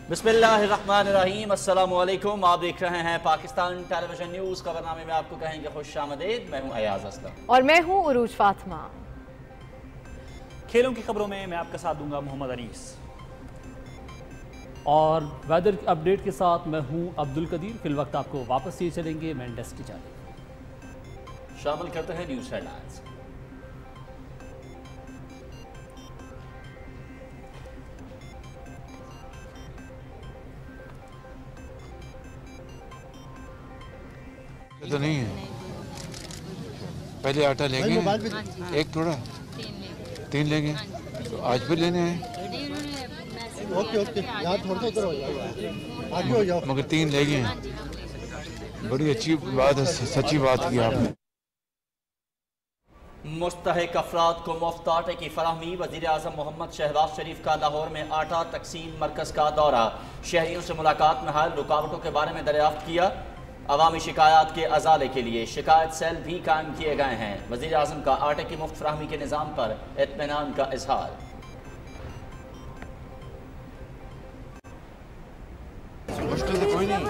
बिस्मिल्लाहिर्रहमानिर्रहीम, अस्सलामुअलैकुम। आप देख रहे हैं पाकिस्तान टेलीविजन न्यूज़। खबरनामे में आपको कहेंगे खुशामदीद। मैं हूं अयाज असलम और मैं हूं उरूज फातिमा। खेलों की खबरों में मैं आपका साथ दूंगा मोहम्मद अनीस, और वेदर अपडेट के साथ मैं हूं अब्दुल कदीर। फिल वक्त आपको वापस ये चलेंगे मैनचेस्टर जाने। शामिल करते हैं न्यूज़ हेडलाइंस। तो नहीं है, पहले आटा लेंगे एक थोड़ा, तीन लेंगे तो आज भी लेने हैं। ओके ओके, यहाँ थोड़ा सा उधर हो जाओ, आगे हो जाओ, मगर तीन लेंगे। बड़ी अच्छी बात है, सच्ची बात की आपने। मुस्तहिक अफराद को मुफ्त आटे की फराहमी। वज़ीर आज़म मोहम्मद शहबाज शरीफ का लाहौर में आटा तकसीम मरकज़ का दौरा। शहरियों से मुलाकात में हाल रुकावटों के बारे में दरियाफ्त किया। अवामी शिकायत के अजाले के लिए शिकायत सेल भी कायम किए गए हैं। वज़ीर आज़म का आटे की मुफ्त फराहमी के निज़ाम पर इत्मीनान का इजहार। मुश्किल तो कोई नहीं।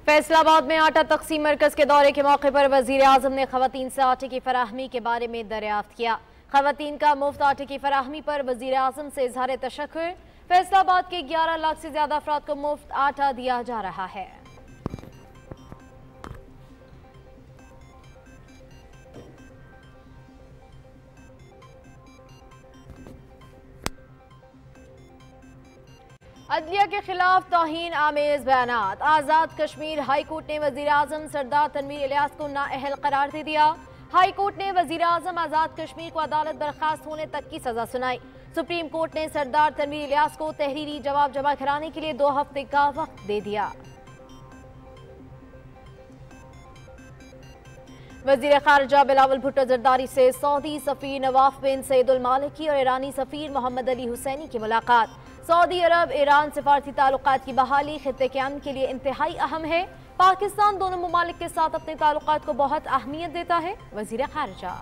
फैसलाबाद में आटा तकसीम मरकज के दौरे के मौके पर वजीर आजम ने खवातीन से आटे की फराहमी के बारे में दरियाफ्त किया। खवातीन का मुफ्त आटे की फराहमी पर वजीर आजम से इजहार तशक्कुर। फैसलाबाद के 11 लाख से ज्यादा अफराद को मुफ्त आटा दिया जा रहा है। अदलिया के खिलाफ तौहीन आमेज बयानात। आजाद कश्मीर हाई कोर्ट ने वजीर आजम सरदार तनवीर इलियास को नाअहल करार दे दिया। हाई कोर्ट ने वजीर आजम आजाद कश्मीर को अदालत बर्खास्त होने तक की सजा सुनाई। सुप्रीम कोर्ट ने सरदार तनवीर इलियास को तहरीरी जवाब जमा कराने के लिए 2 हफ्ते का वक्त दे दिया। वजीर खारजा बिलावल भुट्टो जरदारी से सऊदी सफीर नवाफ बिन सईदुल मालिकी और ईरानी सफीर मोहम्मद अली हुसैनी की मुलाकात। सऊदी अरब ईरान सिफारती ताल्लुकात की बहाली खित्ते के अमन के लिए इंतहाई अहम है। पाकिस्तान दोनों ममालिक के साथ अपने ताल्लुकात को बहुत अहमियत देता है। वजीर खारजा।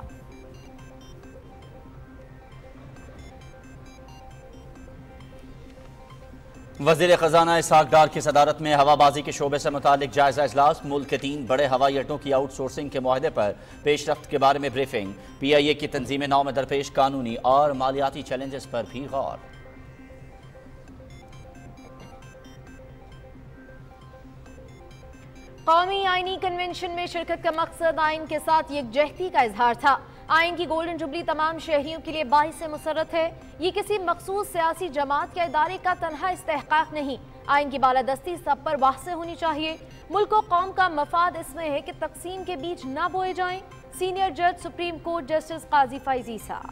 वज़ीर ख़जाना इसहाक डार की सदारत में हवाबाजी के शोबे से मुतालिक जायजा इजलास। मुल्क के 3 बड़े हवाई अड्डों की आउटसोर्सिंग के मुआहदे पर पेशरफ्त के बारे में ब्रीफिंग। PIA की तंजीम नौ में दरपेश कानूनी और मालियाती चैलेंजेस पर भी गौर। कौमी आईनी कन्वेंशन में शिरकत का मकसद आइन के साथ यकजहती का इजहार था। आइन की गोल्डन जुबली तमाम शहरियों के लिए बाइस मुसर्रत है। ये किसी मखसूस सियासी जमात या इदारे का तनहा इस्तेहकाक नहीं। आइन की बालादस्ती सब पर वाज़ेह होनी चाहिए। मुल्क और कौम का मफाद इसमें है कि तकसीम के बीच ना बोए जाएं। सीनियर जज सुप्रीम कोर्ट जस्टिस काजी फैज़ ईसा।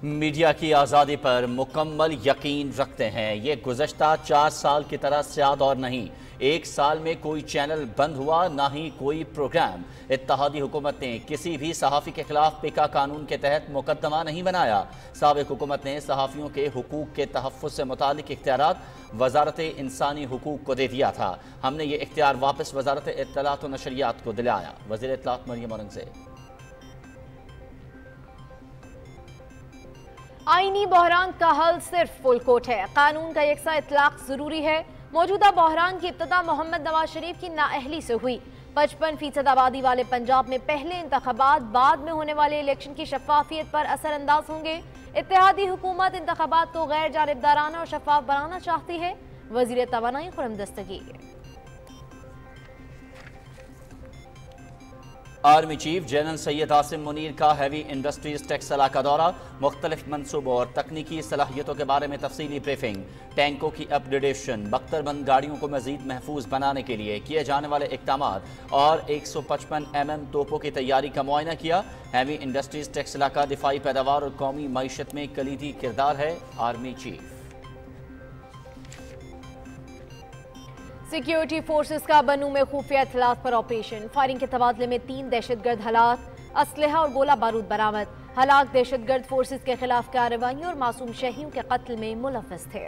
मीडिया की आज़ादी पर मुकम्मल यकीन रखते हैं। ये गुज़श्ता 4 साल की तरह स्याद और नहीं। 1 साल में कोई चैनल बंद हुआ, ना ही कोई प्रोग्राम। इत्तेहादी हुकूमत ने किसी भी सहाफ़ी के खिलाफ पिका कानून के तहत मुकदमा नहीं बनाया। साबिक़ हुकूमत ने सहाफ़ियों के हुकूक के तहफ़्फ़ुज़ से मुतालिक इख्तियारात वज़ारत इंसानी हुकूक को दे दिया था। हमने ये इख्तियार वापस वज़ारत इत्तलात व नशरियात को दिलाया। वज़ीर इत्तलात मरियम औरंगज़ेब। आईनी बहरान का हल सिर्फ फुल कोर्ट है। कानून का यकसा इतलाक जरूरी है। मौजूदा बहरान की इब्तदा मोहम्मद नवाज शरीफ की नाअहली से हुई। 55% आबादी वाले पंजाब में पहले इंतखाबात बाद में होने वाले इलेक्शन की शफाफियत पर असरअंदाज होंगे। इत्तेहादी हुकूमत इंतखाबात को गैर जानिबदाराना और शफाफ बनाना चाहती है। वजीर तवानाई Khurram Dastgir. Army chief general Syed Asim Munir का हैवी इंडस्ट्रीज टेक्सला का दौरा। मुख्तलिफ मनसूबों और तकनीकी सलाहियतों के बारे में तफसीली ब्रीफिंग। टैंकों की अपग्रेडेशन, बख्तरबंद गाड़ियों को मजीद महफूज बनाने के लिए किए जाने वाले इकदामात और 155 mm तोपों की तैयारी का मुआयना किया। हैवी इंडस्ट्रीज टेक्सला का दिफाई पैदावार और कौमी मईशत में कलीदी किरदार है। Army chief. सिक्योरिटी फोर्सेस का बनू में खुफिया इत्तलात पर ऑपरेशन। फायरिंग के तबादले में 3 दहशतगर्द हलाक, असलहा और गोला बारूद बरामद। हलाक दहशतगर्द फोर्सेस के खिलाफ कार्रवाई और मासूम शहरियों के कत्ल में मुलव्वस थे।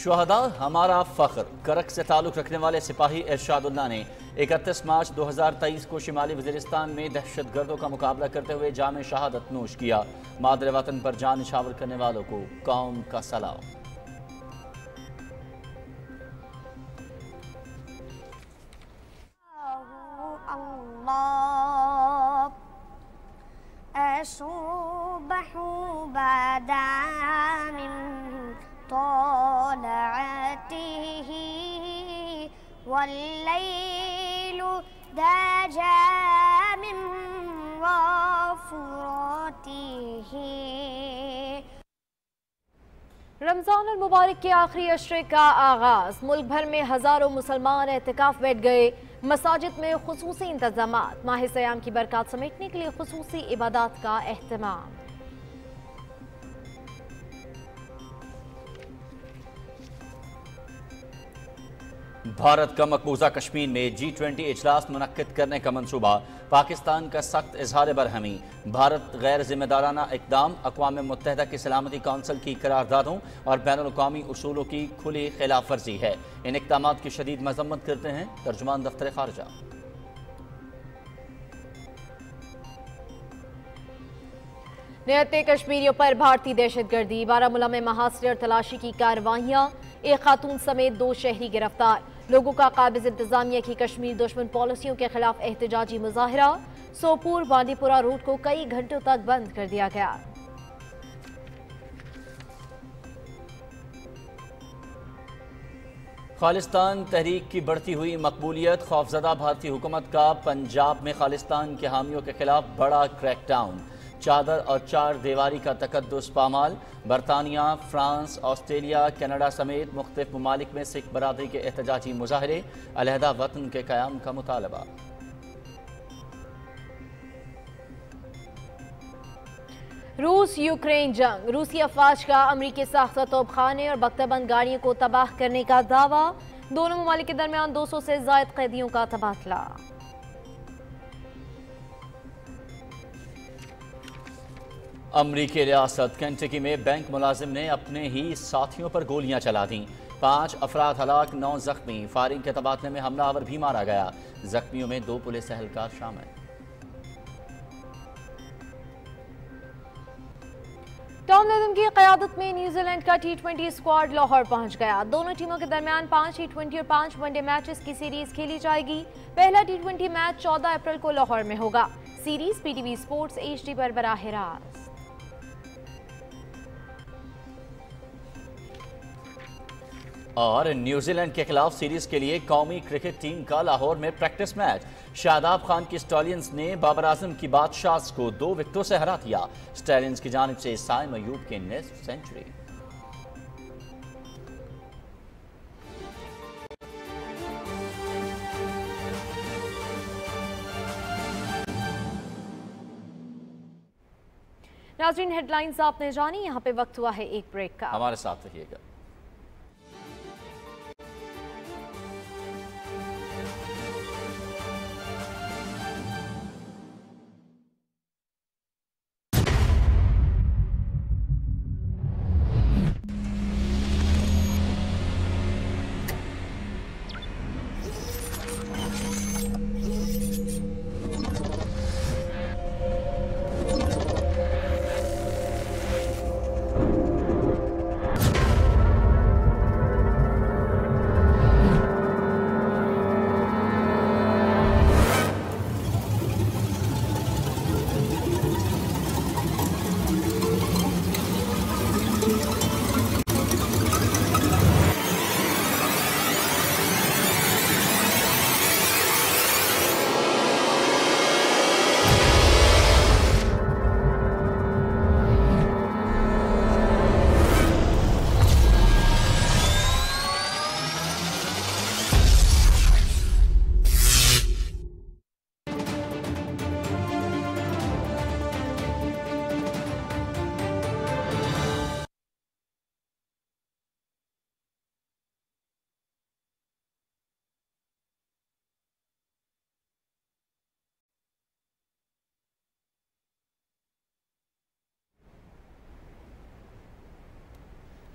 शुहदा हमारा फ़ख्र। करक से ताल्लुक़ रखने वाले सिपाही इरशादुल्लाह ने 31 मार्च 2023 को शिमाली वज़ीरिस्तान में दहशत गर्दों का मुकाबला करते हुए जाम शहादत नोश किया। मादर वतन पर जान निछावर करने वालों को कौम का सलाम। वल्लैलु दाजा मिन वाफुरातिही। रमजान अल मुबारक के आखिरी अशरे का आगाज। मुल्क भर में हजारों मुसलमान एहतिकाफ बैठ गए। मसाजिद में खुसूसी इंतजामात। माह सयाम की बरकत समेटने के लिए खुसूसी इबादत का एहतमाम। भारत का मकबूजा कश्मीर में G20 इजलास मुनक्किद करने का मंसूबा। पाकिस्तान का सख्त इजहार बरहमी। भारत गैर जिम्मेदाराना इकदाम। अक़वाम मुत्तहिदा की सलामती कौंसिल की करारदादों और बैनुल-अक़वामी उसूलों की खुली खिलाफ वर्जी है। इन इक़दामात की शदीद मज़म्मत करते हैं तर्जुमान दफ्तर खारजा। नियत कश्मीरियों पर भारतीय दहशतगर्दी। बारामूला में महासरे और तलाशी की कार्रवाइयाँ। एक खातून समेत 2 शहरी गिरफ्तार। लोगों का काबिज इंतजामिया की कश्मीर दुश्मन पॉलिसियों के खिलाफ एहतजाजी मुजाहरा। सोपुर बांदीपुरा रूट को कई घंटों तक बंद कर दिया गया। खालिस्तान तहरीक की बढ़ती हुई मकबूलियत। खौफजदा भारतीय हुकूमत का पंजाब में खालिस्तान के हामियों के खिलाफ बड़ा क्रैकडाउन। चादर और 4 दीवारी का तकद्दुस पामाल। बरतानिया, फ्रांस, ऑस्ट्रेलिया, कनाडा समेत मुख्तलिफ ममालिक में सिख बरादरी के एहतजाजी मुजाहरे। अलहदा वतन के क़याम का मुतालबा। रूस यूक्रेन जंग। रूसी अफवाज का अमरीकी साख्ता तोपखाने और बख्तरबंद गाड़ियों को तबाह करने का दावा। दोनों ममालिक के दरमियान 200 से ज़ायद कैदियों का तबादला। अमरीकी रियासत केंटकी में बैंक मुलाजिम ने अपने ही साथियों पर गोलियां चला दी। 5 अफराद हलाक, 9 जख्मी। फायरिंग के तबादले में हमलावर भी मारा गया। जख्मियों में 2 पुलिस एहलकार शामिल। टॉम लैथम की क़यादत में न्यूजीलैंड का T20 स्क्वाड लाहौर पहुंच गया। दोनों टीमों के दरमियान 5 T20 और 5 वनडे मैचेस की सीरीज खेली जाएगी। पहला T20 मैच 14 अप्रैल को लाहौर में होगा। सीरीज PTV स्पोर्ट्स HD पर बराह रास्त। और न्यूजीलैंड के खिलाफ सीरीज के लिए कौमी क्रिकेट टीम का लाहौर में प्रैक्टिस मैच। शादाब खान की स्टॉलियंस ने बाबर आजम की बादशाहs को 2 विकेटों से हरा दिया। स्टॉलियंस की जानिब से साइम अयूब की नेक्स्ट सेंचुरी। नाज़रीन, हेडलाइंस आपने जानी। यहाँ पे वक्त हुआ है एक ब्रेक का। हमारे साथ रहिएगा।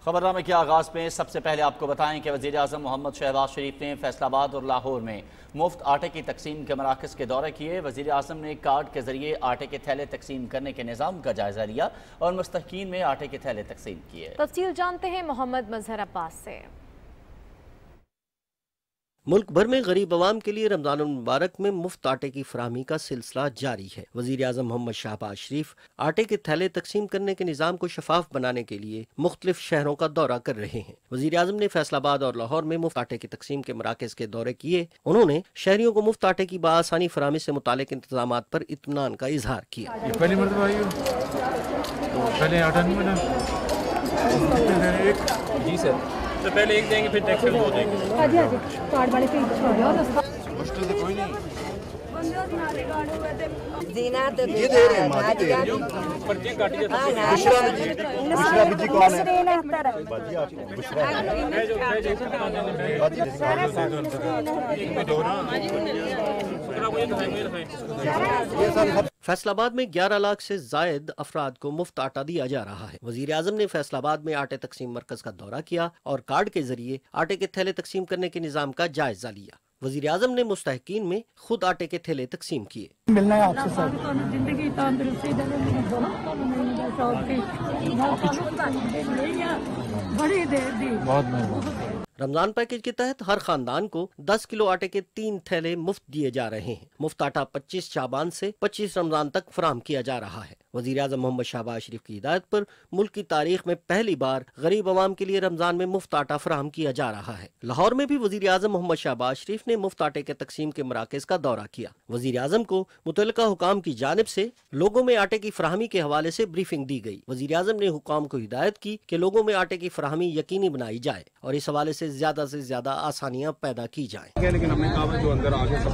खबरनामे के आगाज़ में सबसे पहले आपको बताएं कि वज़ीर आज़म मोहम्मद शहबाज शरीफ ने फैसलाबाद और लाहौर में मुफ्त आटे की तकसीम के मराकज़ के दौरे किए। वज़ीर आज़म ने कार्ड के जरिए आटे के थैले तकसीम करने के निज़ाम का जायज़ा लिया और मुस्तहकीन में आटे के थैले तकसीम किए। तफसील जानते हैं मोहम्मद मजहर अब्बास से। मुल्क भर में गरीब अवाम के लिए रमजान मुबारक में मुफ्त आटे की फराहमी का सिलसिला जारी है। वज़ीर आज़म मोहम्मद शहबाज शरीफ आटे के थैले तकसीम करने के निज़ाम को शफाफ बनाने के लिए मुख्तलिफ शहरों का दौरा कर रहे हैं। वज़ीर आज़म ने फैसलाबाद और लाहौर में मुफ्त आटे की तकसीम के मराकज़ के दौरे किए। उन्होंने शहरियों को मुफ्त आटे की बाआसानी फराहमी से मुताल्लिक़ इंतज़ामात पर इत्मीनान का इजहार किया। जी सर, तो पहले एक देंगे फिर टैक्स दो देंगे। कार्ड वाले पे मुश्किल तो कोई नहीं। ये दे रहे हैं पर्ची काटी जाती है। बुशरा बिजी कौन है? फैसलाबाद में 11 लाख से जायद अफराद को मुफ्त आटा दिया जा रहा है। वज़ीर आज़म ने फैसलाबाद में आटे तकसीम मरकज का दौरा किया और कार्ड के जरिए आटे के थैले तकसीम करने के निज़ाम का जायजा लिया। वज़ीर आज़म ने मुस्तहकीन में खुद आटे के थैले तकसीम किए। मिलना है आपसे सर। जिंदगी तंदुरुस्ती बड़ी देर दी। बहुत मेहरबानी। रमजान पैकेज के तहत हर खानदान को 10 किलो आटे के 3 थैले मुफ्त दिए जा रहे हैं। मुफ्त आटा 25 शाबान से 25 रमजान तक फराहम किया जा रहा है। वज़ीर आज़म मोहम्मद शहबाज शरीफ की हिदायत पर मुल्क की तारीख में पहली बार गरीब अवाम के लिए रमजान में मुफ्त आटा फराहम किया जा रहा है। लाहौर में भी वज़ीर आज़म मोहम्मद शहबाज शरीफ ने मुफ्त आटे के तकसीम के मराकज़ का दौरा किया। वज़ीर आज़म को मुतल्लिका हुकाम की जानिब से लोगों में आटे की फराहमी के हवाले से ब्रीफिंग दी गई। वज़ीर आज़म ने हुकाम को हिदायत की कि लोगों में आटे की फराहमी यकीनी बनाई जाए और इस हवाले से ज्यादा आसानियाँ पैदा की जाएं। लेकिन हमने कहा जो अंदर आगे सब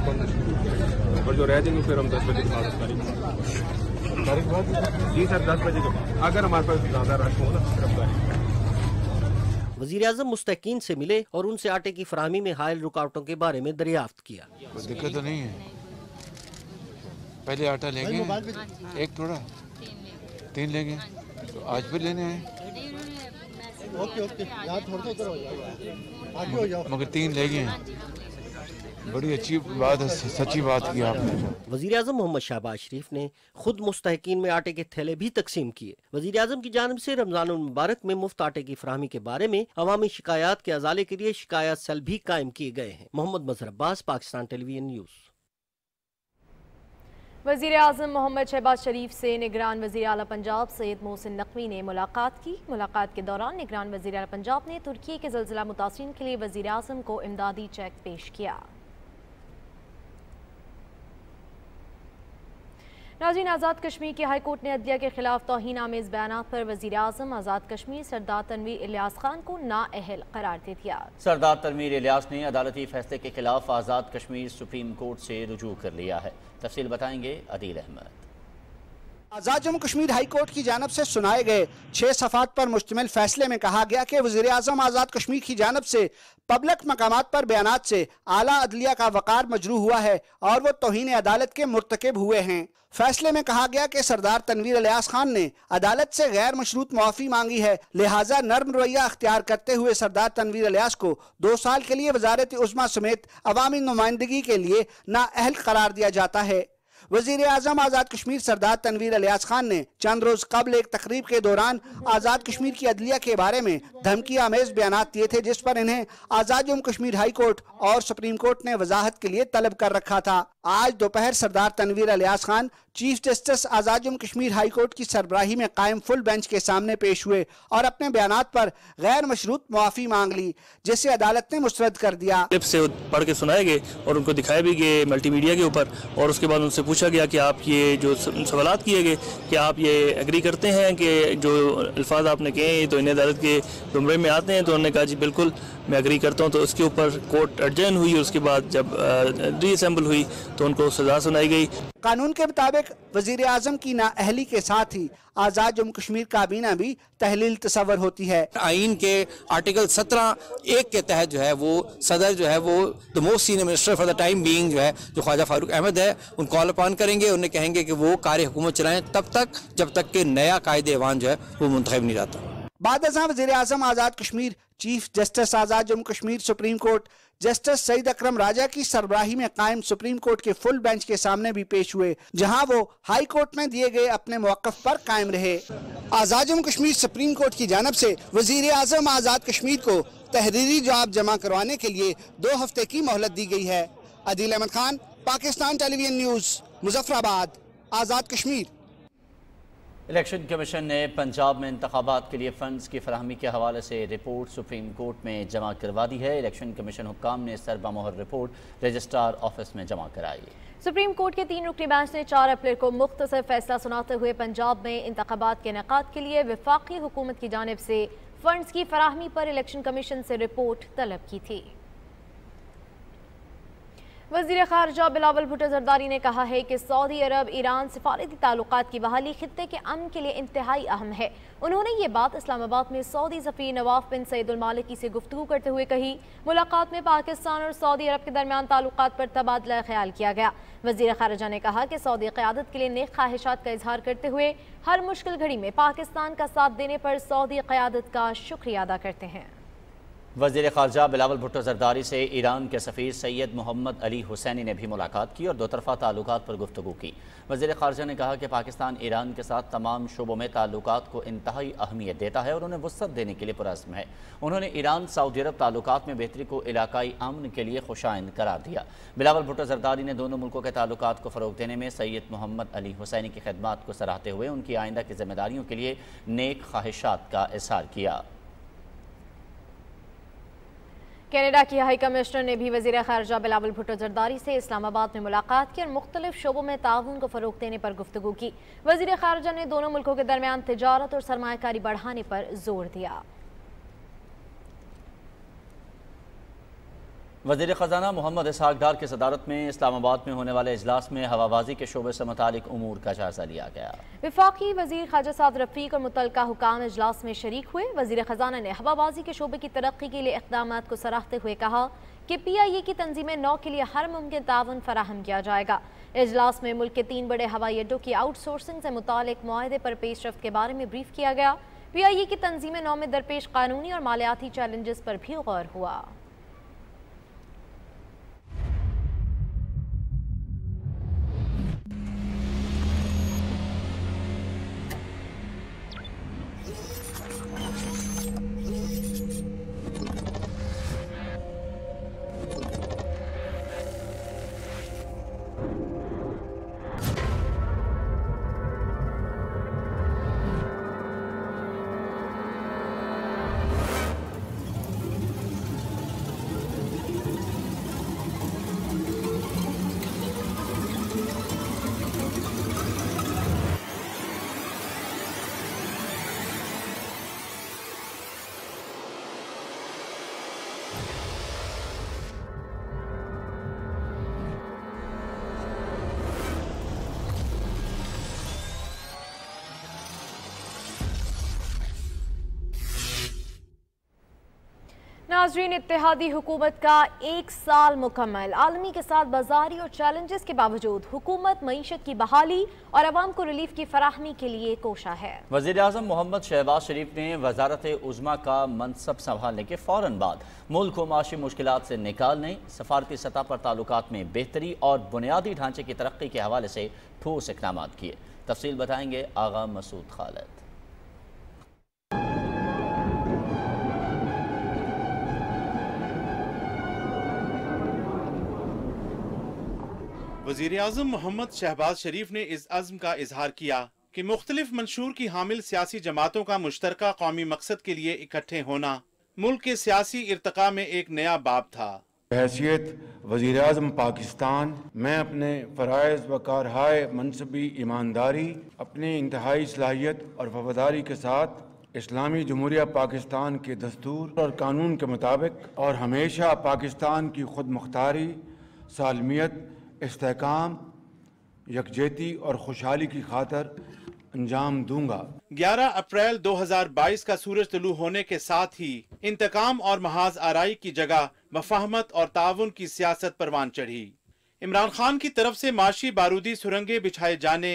और जो रह जाएंगे फिर हम 10 बजे के बाद जी सर 10 बजे के बाद अगर हमारे पास ज्यादा रश हो ना। वज़ीर आज़म मुस्तहकीन से मिले और उनसे आटे की फराहमी में हायल रुकावटों के बारे में दरियाफ्त किया। कोई दिक्कत तो नहीं है। पहले आटा लेंगे एक थोड़ा 3 लेंगे तो आज फिर लेने आए। ओके यार थोड़ा उधर हो जाओ, आगे हो जाओ। मगर 3 लेंगे। बड़ी अच्छी बात है, सच्ची बात की आपने। वज़ीर आज़म मोहम्मद शहबाज शरीफ ने खुद मुस्तहकीन में आटे के थैले भी तकसीम किए। वज़ीर आज़म की जानिब से रमजान मुबारक में मुफ्त आटे की फराहमी के बारे में अवामी शिकायत के अजाले के लिए शिकायत सेल भी कायम किए गए हैं। मोहम्मद मजहर अब्बास, पाकिस्तान टेलीविजन न्यूज़। वज़ीर आज़म मोहम्मद शहबाज शरीफ से निगरान वज़ीर आला पंजाब सैयद मोहसिन नकवी ने मुलाकात की। मुलाकात के दौरान निगरान वज़ीर आला पंजाब ने तुर्की के ज़लज़ला मुतासिरीन के लिए वज़ीर आज़म को इमदादी चेक पेश किया। नाज़रीन, आज़ाद कश्मीर की हाई कोर्ट ने अदलिया के खिलाफ तौहीन आमेज़ बयानात पर वज़ीर आज़म आज़ाद कश्मीर सरदार तनवीर इलियास खान को नाअहल करार दे दिया। सरदार तनवीर इलियास ने अदालती फैसले के खिलाफ आज़ाद कश्मीर सुप्रीम कोर्ट से रुजू कर लिया है। तफसील बताएंगे अदील अहमद। आज़ाद जम्मू कश्मीर हाई कोर्ट की जानब से सुनाए गए 6 सफ़ात पर मुश्तमिल फैसले में कहा गया कि वज़ीर आज़म आज़ाद कश्मीर की जानब से पब्लिक मकामात पर बयानात से आला अदलिया का वक़ार मजरूह हुआ है और वो तौहीन अदालत के मुर्तकिब हुए हैं। फैसले में कहा गया कि सरदार तनवीर इलियास खान ने अदालत से गैर मशरूत मुआफ़ी मांगी है, लिहाजा नर्म रवैया अख्तियार करते हुए सरदार तनवीर इलियास को 2 साल के लिए वज़ारत उज़्मा समेत अवामी नुमाइंदगी के लिए नाअहल करार दिया जाता है। वज़ीर आज़म आज़ाद कश्मीर सरदार तनवीर इलियास खान ने चंद रोज़ कबल एक तकरीब के दौरान आज़ाद कश्मीर की अदलिया के बारे में धमकी आमेज़ बयानात दिए थे, जिस पर इन्हें आज़ाद जम्मू कश्मीर हाई कोर्ट और सुप्रीम कोर्ट ने वजाहत के लिए तलब कर रखा था। आज दोपहर सरदार Tanveer Ilyas Khan chief justice Azad Jammu Kashmir high court की सरबराही में कायम फुल बेंच के सामने पेश हुए और अपने बयानात पर गैर मशरूत मुआफ़ी मांग ली, जिसे अदालत ने मुस्तरद कर दिया। क्लिप से पढ़ के सुनाए गए और उनको दिखाए भी गए मल्टीमीडिया के ऊपर, और उसके बाद उनसे पूछा गया कि आप ये जो सवालात किए गए कि आप ये एग्री करते हैं कि जो अल्फाज आपने कहे तो इन अदालत के जुमरे में आते हैं। तो उन्होंने कहा जी बिल्कुल मैं एग्री करता हूँ। तो उसके ऊपर कोर्ट एडजर्न हुई, उसके बाद जब रीअसेंबल हुई तो उनको सजा सुनाई गई। कानून के मुताबिक वज़ीर आज़म की नाअहली के साथ ही आज़ाद जम्मू कश्मीर काबीना भी तहलील तस्वर होती है। आइन के आर्टिकल 17(1) के तहत जो है वो सदर जो है वो the most senior minister for the time being जो है जो ख्वाजा फारूक अहमद है उन कॉल अपॉन करेंगे, उन्हें कहेंगे कि वो कार्य हुकूमत चलाएं तब तक जब तक कि नया कायदे ऐवान जो है वो मुंतखब नहीं जाता। बाद अज़ां वज़ीर आज़म Azad Kashmir, chief justice Azad Jammu Kashmir supreme court justice Saeed Akram Raja की सरबराही में कायम सुप्रीम कोर्ट के फुल बेंच के सामने भी पेश हुए, जहां वो हाई कोर्ट में दिए गए अपने मौक़िफ़ पर कायम रहे। आज़ाद जम्मू कश्मीर सुप्रीम कोर्ट की जानब से वज़ीर आज़म आज़ाद कश्मीर को तहरीरी जवाब जमा करवाने के लिए 2 हफ्ते की मोहलत दी गई है। Adeel Ahmad Khan, Pakistan television news, Muzaffarabad, Azad Kashmir. Election commission ने पंजाब में इंतखाबात के लिए फंड्स की फराहमी के हवाले से रिपोर्ट सुप्रीम कोर्ट में जमा करवा दी है। इलेक्शन कमीशन हुक्काम ने सरबामोहर रिपोर्ट रजिस्ट्रार ऑफिस में जमा कराई। सुप्रीम कोर्ट के 3 रुकनी बेंच ने 4 अप्रैल को मुख्तसर फैसला सुनाते हुए पंजाब में इंतखाबात के इनेकाद के लिए वफाकी हुकूमत की जानिब से फंड्स की फराहमी पर इलेक्शन कमीशन से रिपोर्ट तलब की थी। वज़ीर ख़ारिजा बिलावल भुट्टो ज़रदारी ने कहा है कि सऊदी अरब ईरान सिफारती ताल्लुकात की बहाली खित्ते के अमन के लिए इंतहाई अहम है। उन्होंने ये बात इस्लामाबाद में सऊदी सफ़ीर नवाफ बिन सईदुल मालिकी से गुफ्तगू करते हुए कही। मुलाकात में पाकिस्तान और सऊदी अरब के दरमियान ताल्लुकात पर तबादला ख्याल किया गया। वज़ीर ख़ारिजा ने कहा कि सऊदी क़यादत के लिए नेक ख्वाहिशात का इजहार करते हुए हर मुश्किल घड़ी में पाकिस्तान का साथ देने पर सऊदी क़यादत का शुक्रिया अदा करते हैं। वज़ीर ख़ारिजा बिलावल भुट्टो ज़रदारी से ईरान के सफ़ीर सैयद मोहम्मद अली हुसैनी ने भी मुलाकात की और 2 तरफ़ा ताल्लुकात पर गुफ्तगू की। वज़ीर ख़ारिजा ने कहा कि पाकिस्तान ईरान के साथ तमाम शोबों में ताल्लुकात को इंतहाई अहमियत देता है और उन्हें वुसअत देने के लिए पुरअज़्म है। उन्होंने ईरान सऊदी अरब ताल्लुकात में बेहतरी को इलाकाई अमन के लिए खुशाइंद करार दिया। बिलावल भुट्टो ज़रदारी ने दोनों मुल्कों के ताल्लुकात को फ़रोग़ देने में सैयद मोहम्मद अली हुसैनी की खिदमत को सराहते हुए उनकी आइंदा की ज़िम्मेदारियों के लिए नेक ख्वाहिशात का इज़हार किया। कनाडा की हाई कमिश्नर ने भी वज़ीर ख़ारिजा बिलावल भुट्टो ज़रदारी से इस्लामाबाद में मुलाकात की और मुख्तलिफ शोबों में ताउन को फ़रोग़ देने पर गुफ्तगू की। वज़ीर ख़ारिजा ने दोनों मुल्कों के दरमियान तिजारत और सरमायाकारी बढ़ाने पर जोर दिया। वज़ीर ख़ज़ाना मोहम्मद इसहाक़ डार की सदारत में इस्लामाबाद में होने वाले इजलास में हवाबाजी के शोबे से मुतालिक उमूर का जायज़ा लिया गया। वफाकी वज़ीर ख़ारिजा साद रफ़ीक और मुतल्लिका हुकाम इजलास में शरीक हुए। वज़ीर ख़ज़ाना ने हवाबाजी के शोबे की तरक्की के लिए इक़दामात को सराहते हुए कहा कि PIA की तंजीम नौ के लिए हर मुमकिन ताउन फराहम किया जाएगा। इजलास में मुल्क के 3 बड़े हवाई अड्डों की आउटसोर्सिंग से मुतालिक मुआहदे पर पेशरफ्त के बारे में ब्रीफ किया गया। PIA की तंजीम नौ में दरपेश कानूनी और मालियाती चैलेंजेस पर भी गौर हुआ। नाज़रीन, इत्तेहादी हुकूमत का 1 साल मुकम्मल। आलमी के साथ बाजारी और चैलेंजेस के बावजूद हुकूमत मईशत की बहाली और अवाम को रिलीफ की फराहमी के लिए कोशा है। वज़ीर आज़म मोहम्मद शहबाज शरीफ ने वज़ारत उज़्मा का मनसब संभालने के फ़ौरन बाद मुल्क को माशी मुश्किलात से निकालने, सफारती सतह पर ताल्लुकात में बेहतरी और बुनियादी ढांचे की तरक्की के हवाले से ठोस इक़दामात किए। तफसील बताएंगे आगा मसूद खालिद। वज़ीर आज़म मोहम्मद शहबाज शरीफ ने इस अज़्म का इजहार किया कि मुख्तलिफ मंशूर की हामिल सियासी जमातों का मुश्तरका कौमी मकसद के लिए इकट्ठे होना मुल्क के सियासी इर्तिका में एक नया बाब था। हैसियत वज़ीर आज़म पाकिस्तान, मैं अपने फ़राइज़ व कारहाय मनसबी ईमानदारी, अपनी इंतहाई सलाहियत और वफादारी के साथ इस्लामी जमहूरिया पाकिस्तान के दस्तूर और कानून के मुताबिक और हमेशा पाकिस्तान की खुद मुख्तारी, सालमियत, इस्तेहकाम, यकजहती और खुशहाली की खातर अंजाम दूंगा। 11 अप्रैल 2022 का सूरज तुलू होने के साथ ही इंतकाम और महाज आराई की जगह मफाहमत और ताउन की सियासत परवान चढ़ी। इमरान खान की तरफ से माशी बारूदी सुरंगें बिछाए जाने,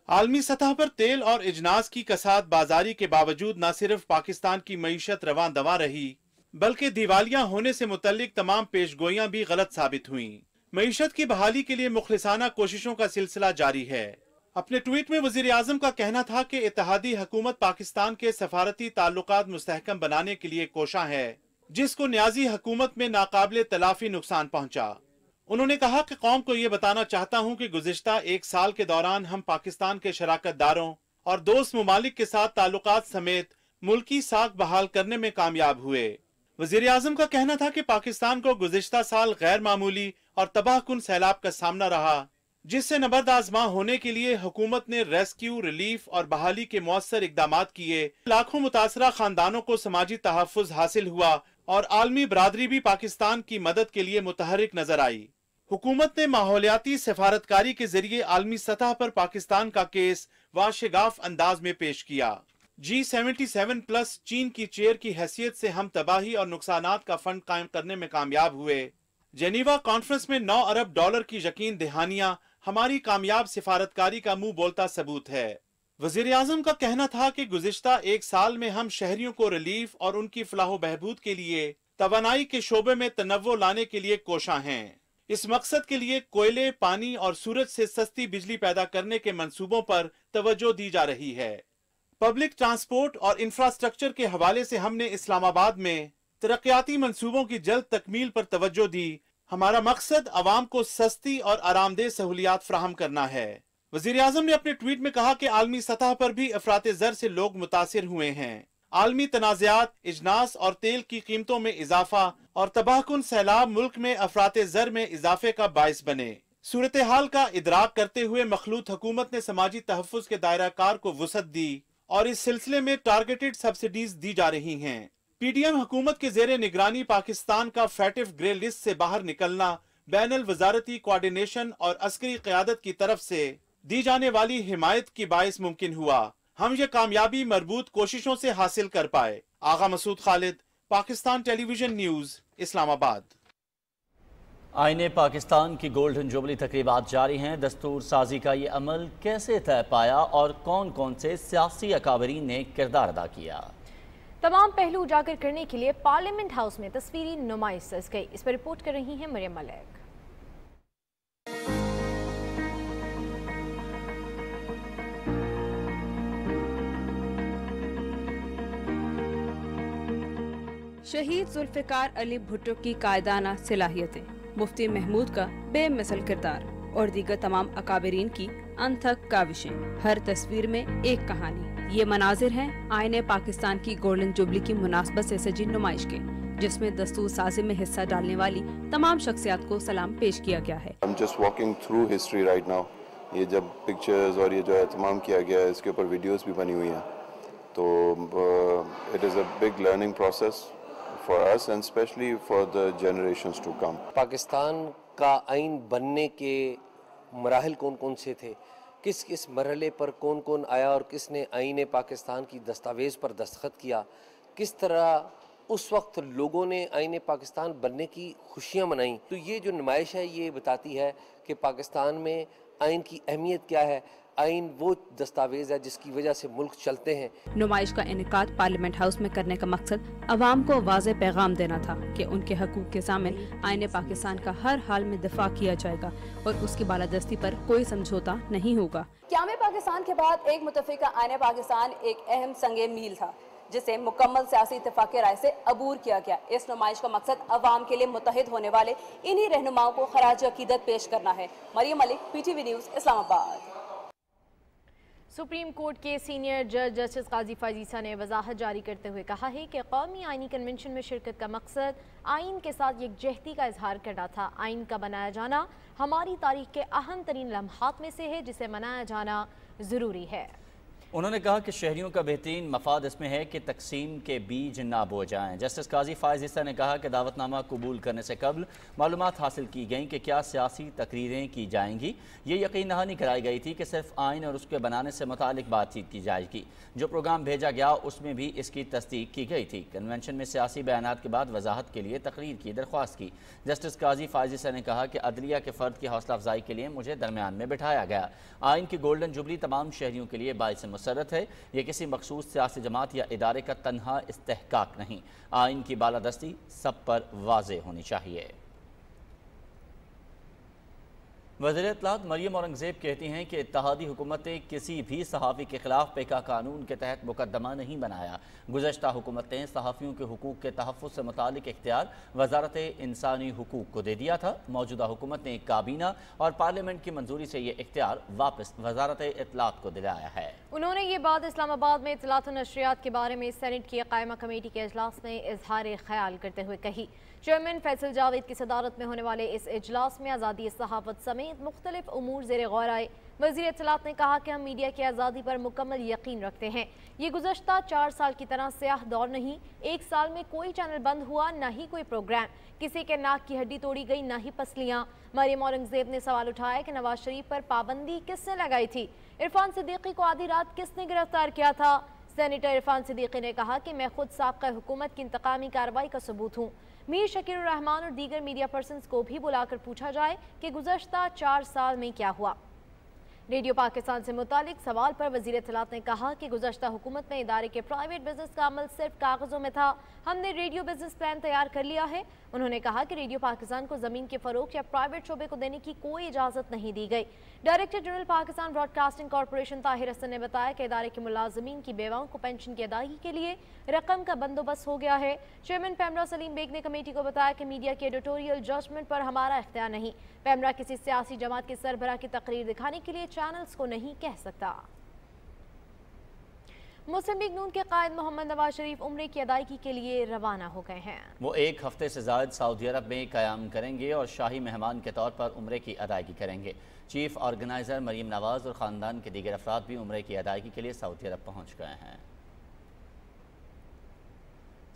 आलमी सतह पर तेल और इजनास की कसाद बाजारी के बावजूद न सिर्फ पाकिस्तान की मईशत रवां दवा रही, बल्कि दिवालिया होने से मुतल्लिक तमाम पेशगोइयां भी गलत साबित हुईं। मईशत की बहाली के लिए मुखलिसाना कोशिशों का सिलसिला जारी है। अपने ट्वीट में वजीर आजम का कहना था कि इत्तेहादी हुकूमत पाकिस्तान के सफारती ताल्लुकात मुस्तहकम बनाने के लिए कोशा है, जिसको न्याजी हुकूमत में नाकाबिले तलाफी नुकसान पहुंचा। उन्होंने कहा कि कौम को ये बताना चाहता हूं कि गुज़िश्ता 1 साल के दौरान हम पाकिस्तान के शराकतदारों और दोस्त मुमालिक के साथ ताल्लुकात समेत मुल्की साख बहाल करने में कामयाब हुए। वजीर आजम का कहना था कि पाकिस्तान को गुज़िश्ता साल गैर मामूली और तबाहकुन सैलाब का सामना रहा, जिससे नबर्द आजमा होने के लिए हुकूमत ने रेस्क्यू, रिलीफ और बहाली के मौसर इकदामात किए। लाखों मुतासरा खानदानों को समाजी तहफ़्फ़ुज़ हासिल हुआ और आलमी बरादरी भी पाकिस्तान की मदद के लिए मुतहरिक नजर आई। हुकूमत ने माहौलियाती सफारतकारी के जरिए आलमी सतह पर पाकिस्तान का केस वाशगाफ अंदाज में पेश किया। G77+ चीन की चेयर की हैसियत से हम तबाही और नुकसानात का फंड कायम करने में कामयाब हुए। जेनीवा कॉन्फ्रेंस में $9 अरब की यकीन दहानियां हमारी कामयाब सिफारतकारी का मुंह बोलता सबूत है। वजीर आजम का कहना था कि गुज़िश्ता 1 साल में हम शहरियों को रिलीफ और उनकी फलाह बहबूद के लिए तवानाई के शोबे में तनव्वो लाने के लिए कोशा हैं। इस मकसद के लिए कोयले, पानी और सूरज से सस्ती बिजली पैदा करने के मंसूबों पर तवज्जो दी जा रही है। पब्लिक ट्रांसपोर्ट और इंफ्रास्ट्रक्चर के हवाले से हमने इस्लामाबाद में तरक्याती मंसूबों की जल्द तकमील पर तवज्जो दी। हमारा मकसद अवाम को सस्ती और आरामदेह सहूलियात फ्राहम करना है। वजीर आजम ने अपने ट्वीट में कहा कि आलमी सतह पर भी अफरात ज़र से लोग मुतासिर हुए हैं। आलमी तनाज़ात, इजनास और तेल की कीमतों में इजाफा और तबाहकुन सैलाब मुल्क में अफरात ज़र में इजाफे का बाइस बने। सूरत हाल का इदराक करते हुए मखलूत हुकूमत ने समाजी तहफ़्फ़ुज़ के दायरा कार को वुसअत दी और इस सिलसिले में टारगेटेड सब्सिडीज दी जा रही हैं। PDM हुकूमत के जेरे निगरानी पाकिस्तान का फैटिफ ग्रे लिस्ट से बाहर निकलना बैनुल वजारती कोऑर्डिनेशन और अस्करी क़यादत की तरफ से दी जाने वाली हिमायत की बाइस मुमकिन हुआ। हम ये कामयाबी मरबूत कोशिशों से हासिल कर पाए। आगा मसूद खालिद, पाकिस्तान टेलीविजन न्यूज़, इस्लामाबाद। आईने पाकिस्तान की गोल्डन जुबली तकरीबात जारी हैं। दस्तूर साजी का ये अमल कैसे तय पाया और कौन कौन से सियासी अकाबरीन ने किरदार अदा किया? तमाम पहलू उजागर करने के लिए पार्लियामेंट हाउस में तस्वीरी नुमाइश सज गई। इस पर रिपोर्ट कर रही हैं मरियम मलिक। शहीद जुल्फ़िकार अली भुट्टो की कायदाना सलाहियतें, मुफ्ती महमूद का बेमिसल किरदार और दीगर तमाम अकाबरीन की अनथक काविशें, हर तस्वीर में एक कहानी। ये मनाजिर हैं आईने पाकिस्तान की गोल्डन जुबली की मुनासबत से सजी नुमाइश के, जिसमें दस्तूर साजी में हिस्सा डालने वाली तमाम शख्सियात को सलाम पेश किया गया है। I'm just walking through history right now. ये जब पिक्चर्स और ये जो एहतमाम किया गया है, इसके ऊपर वीडियोस भी बनी हुई हैं, तो it is a big learning process for us and especially for the generations to come. Pakistan का आइन बनने के मराहल कौन कौन से थे, किस किस मरहले पर कौन कौन आया और किसने आइन पाकिस्तान की दस्तावेज़ पर दस्तखत किया, किस तरह उस वक्त लोगों ने आइन पाकिस्तान बनने की खुशियाँ मनाई। तो ये जो नुमाइश है ये बताती है कि पाकिस्तान में आइन की अहमियत क्या है। आइन वो दस्तावेज है जिसकी वजह से मुल्क चलते हैं। नुमाइश का इनेकाद पार्लियामेंट हाउस में करने का मकसद अवाम को वाज़े पैगाम देना था कि उनके हकूक़ के सामने आईने पाकिस्तान का हर हाल में दिफा किया जाएगा और उसकी बालादस्ती पर कोई समझौता नहीं होगा। क़याम पाकिस्तान के बाद एक मुतफ़िक़ा आईने पाकिस्तान एक अहम संगे मील था, जिसे मुकम्मल सियासी इत्तेफाक राय से अबूर किया गया। इस नुमाइश का मकसद अवाम के लिए मुत्तहिद होने वाले इन्हीं रहनुमाओं को खराज अकीदत पेश करना है। Mariyam Malik, PTV news, Islamabad. Supreme court के सीनियर जज जस्टिस काजी फाजीसा ने वजाहत जारी करते हुए कहा है कि कौमी आइनी कन्वेंशन में शिरकत का मकसद आइन के साथ यकजहती का इजहार करना था। आइन का बनाया जाना हमारी तारीख के अहम तरीन लम्हात में से है, जिसे मनाया जाना ज़रूरी है। उन्होंने कहा कि शहरियों का बेहतरीन मफाद इसमें है कि तकसीम के बीज ना बो जाएं। जस्टिस काजी फायज ईसा ने कहा कि दावतनामा कबूल करने से कबल मालूमात हासिल की गई कि क्या सियासी तकरीरें की जाएंगी। ये यकीन दहानी कराई गई थी कि सिर्फ आइन और उसके बनाने से मुतालिक बातचीत की जाएगी। जो प्रोग्राम भेजा गया उसमें भी इसकी तस्दीक की गई थी। कन्वेंशन में सियासी बयानात के बाद वजाहत के लिए तकरीर की दरख्वास्त की। जस्टिस काजी फायज ईसा ने कहा कि अदलिया के फ़र्द की हौसला अफजाई के लिए मुझे दरमियान में बिठाया गया। आइन की गोल्डन जुबली तमाम शहरियों के लिए बाइस मुसरत है। यह किसी मखसूस सियासी जमात या इदारे का तन्हा इस्तेहकाक नहीं। आइन की बालादस्ती सब पर वाज़ेह होनी चाहिए। वज़ीर इत्तलात मरियम औरंगज़ेब कहती हैं कि इत्तेहादी हुकूमत ने किसी भी सहाफ़ी के खिलाफ पेका कानून के तहत मुकदमा नहीं बनाया। गुज़श्ता हुकूमत ने सहाफ़ियों के हुकूक के तहफ़्फ़ुज़ से मुतालिक इख्तियार वज़ारत इंसानी हुकूक को दे दिया था। मौजूदा हुकूमत ने काबीना और पार्लियामेंट की मंजूरी से ये इख्तियार वापस वज़ारत इत्तलात को दिलाया है। उन्होंने ये बात इस्लामाबाद में इत्तलात और नशरियात के बारे में सेनेट की कायमा कमेटी के इजलास में इजहार ख्याल करते हुए कही। चेयरमैन फैसल जावेद की सदारत में होने वाले इस इजलास में आज़ादी सहाफ़त समेत मुख्तलिफ उमूर ज़ेर गौर आए। वज़ीर इत्तलात ने कहा कि हम मीडिया की आज़ादी पर मुकम्मल यकीन रखते हैं। ये गुज़श्ता 4 साल की तरह स्याह दौर नहीं। 1 साल में कोई चैनल बंद हुआ, ना ही कोई प्रोग्राम, किसी के नाक की हड्डी तोड़ी गई, ना ही पसलियाँ। मरियम औरंगज़ेब ने सवाल उठाया कि नवाज शरीफ पर पाबंदी किसने लगाई थी? इरफान सिद्दीकी को आधी रात किसने गिरफ्तार किया था? सेनेटर इरफान सिद्दीकी ने कहा कि मैं खुद साबका हुकूमत की इंतकामी कार्रवाई का सबूत हूँ। मीर शकीर रहमान और दीगर मीडिया पर्सन्स को भी बुलाकर पूछा जाए कि गुज़श्ता 4 साल में क्या हुआ। रेडियो पाकिस्तान से मुतालिक सवाल पर वज़ीर इत्तलात ने कहा कि गुज़श्ता हुकूमत में इदारे के प्राइवेट बिजनेस का अमल सिर्फ कागज़ों में था। हमने रेडियो बिजनेस प्लान तैयार कर लिया है। उन्होंने कहा कि रेडियो पाकिस्तान को ज़मीन के फ़रोख्त या प्राइवेट शोबे को देने की कोई इजाज़त नहीं दी गई। Director general Pakistan broadcasting corporation Tahir Hasan ने बताया कि इदारे के मुलाजमीन की बेवाओं को पेंशन की अदायगी के लिए रकम का बंदोबस्त हो गया है। चेयरमैन पैमरा सलीम बेग ने कमेटी को बताया कि मीडिया के एडिटोरियल जजमेंट पर हमारा इख्तियार नहीं। पैमरा किसी सियासी जमात के सरबराह की तकरीर दिखाने के लिए चैनल्स को नहीं कह सकता। मुस्लिम लीग नून के कायद मोहम्मद नवाज शरीफ उम्रे की अदायगी के लिए रवाना हो गए हैं। वो 1 हफ्ते से ज़ायद सऊदी अरब में क़याम करेंगे और शाही मेहमान के तौर पर उम्रे की अदायगी करेंगे। चीफ ऑर्गेनाइज़र मरीम नवाज़ और ख़ानदान के दीगर अफराद भी उम्रे की अदायगी के लिए सऊदी अरब पहुँच गए हैं।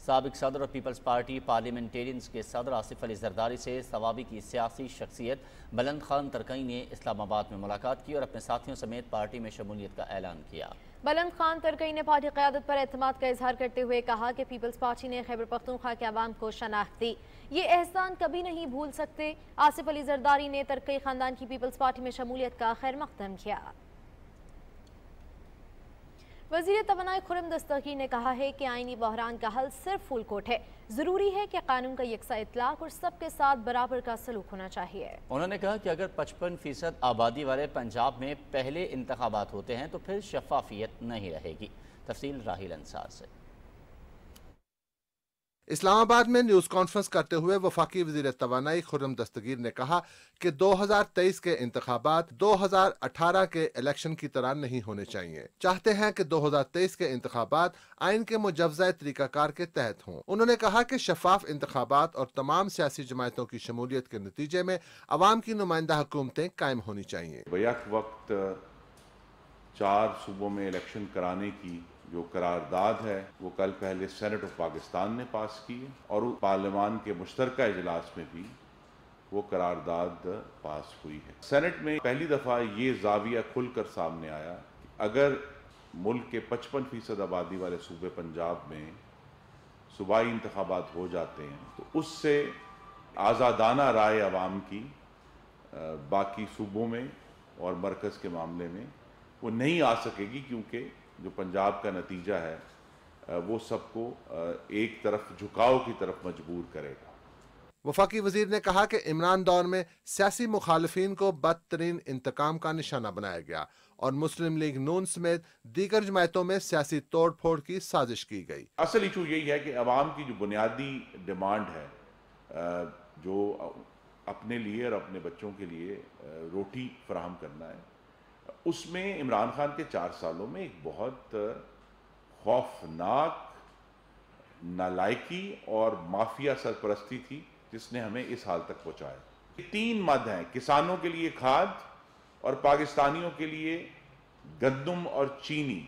साबिक सदर और पीपल्स पार्टी पार्लियामेंटेरियंस के सदर आसिफ अली जरदारी से सवाबी की सियासी शख्सियत बुलंद खान तरकई ने इस्लामाबाद में मुलाकात की और अपने साथियों समेत पार्टी में शमूलियत का ऐलान किया। बुलंद खान तरकई ने पार्टी क़यादत पर एतमाद का इजहार करते हुए कहा कि पीपल्स पार्टी ने खैबर पख्तूनख्वा के अवाम को शनाख्त दी, ये एहसान कभी नहीं भूल सकते। आसिफ अली जरदारी ने तरकई ख़ानदान की पीपल्स पार्टी में शमूलियत का खैर मक़दम किया। वज़ीर तवानाई खुर्रम दस्तगीर ने कहा है कि आईनी बहरान का हल सिर्फ फुल कोर्ट है। ज़रूरी है कि कानून का यकसा इतलाक़ और सबके साथ बराबर का सलूक होना चाहिए। उन्होंने कहा कि अगर 55% आबादी वाले पंजाब में पहले इंतखाबात होते हैं तो फिर शफाफियत नहीं रहेगी। तफसील राहिल अंसार से। इस्लामाबाद में न्यूज़ कॉन्फ्रेंस करते हुए वफाकी वज़ीर तवानाई खुर्रम दस्तगीर ने कहा कि 2023 के इंतखाबात 2018 के इलेक्शन की तरह नहीं होने चाहिए। चाहते हैं कि 2023 के इंतखाबात आइन के मुजव्वज़ा तरीक़ाकार के तहत हों। उन्होंने कहा कि शफाफ इंतखाबात और तमाम सियासी जमातों की शमूलियत के नतीजे में अवाम की नुमाइंदा हुकूमतें कायम होनी चाहिए। बैक वक्त 4 सूबों में इलेक्शन कराने की जो करारदाद है वो कल पहले सेनेट ऑफ पाकिस्तान ने पास की है और पार्लियामान के मुश्तरका इजलास में भी वो करारदाद पास हुई है। सेनेट में पहली दफ़ा ये जाविया खुलकर सामने आया कि अगर मुल्क के 55% आबादी वाले सूबे पंजाब में सूबाई इंतखाबात हो जाते हैं तो उससे आज़ादाना राय अवाम की बाकी सूबों में और मरकज़ के मामले में वो नहीं आ सकेगी, क्योंकि जो पंजाब का नतीजा है वो सबको एक तरफ झुकाव की तरफ मजबूर करेगा। वफाकी वजीर ने कहा कि इमरान दौर में सियासी मुखालिफिन को बदतरीन इंतकाम का निशाना बनाया गया और मुस्लिम लीग नून समेत दीगर जमातों में सियासी तोड़ फोड़ की साजिश की गई। असल इशू यही है कि अवाम की जो बुनियादी डिमांड है, जो अपने लिए और अपने बच्चों के लिए रोटी फराहम करना है, उसमें इमरान खान के 4 सालों में एक बहुत खौफनाक नालायकी और माफिया सरपरस्ती थी जिसने हमें इस हाल तक पहुंचाया। 3 मद हैं, किसानों के लिए खाद और पाकिस्तानियों के लिए गंदम और चीनी।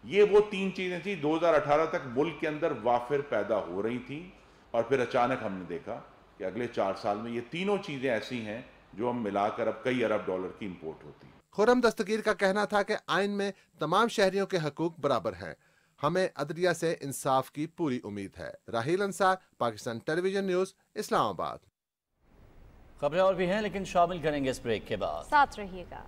ये वो तीन चीजें थी 2018 तक मुल्क के अंदर वाफिर पैदा हो रही थी, और फिर अचानक हमने देखा कि अगले 4 साल में ये तीनों चीजें ऐसी हैं जो हम मिलाकर अब कई अरब डॉलर की इंपोर्ट होती है। खुर्रम दस्तगीर का कहना था कि आइन में तमाम शहरियों के हकूक बराबर हैं। हमें अदलिया से इंसाफ की पूरी उम्मीद है। राहील अंसार, पाकिस्तान टेलीविजन न्यूज, इस्लामाबाद। खबरें और भी हैं, लेकिन शामिल करेंगे इस ब्रेक के बाद। साथ रहिएगा।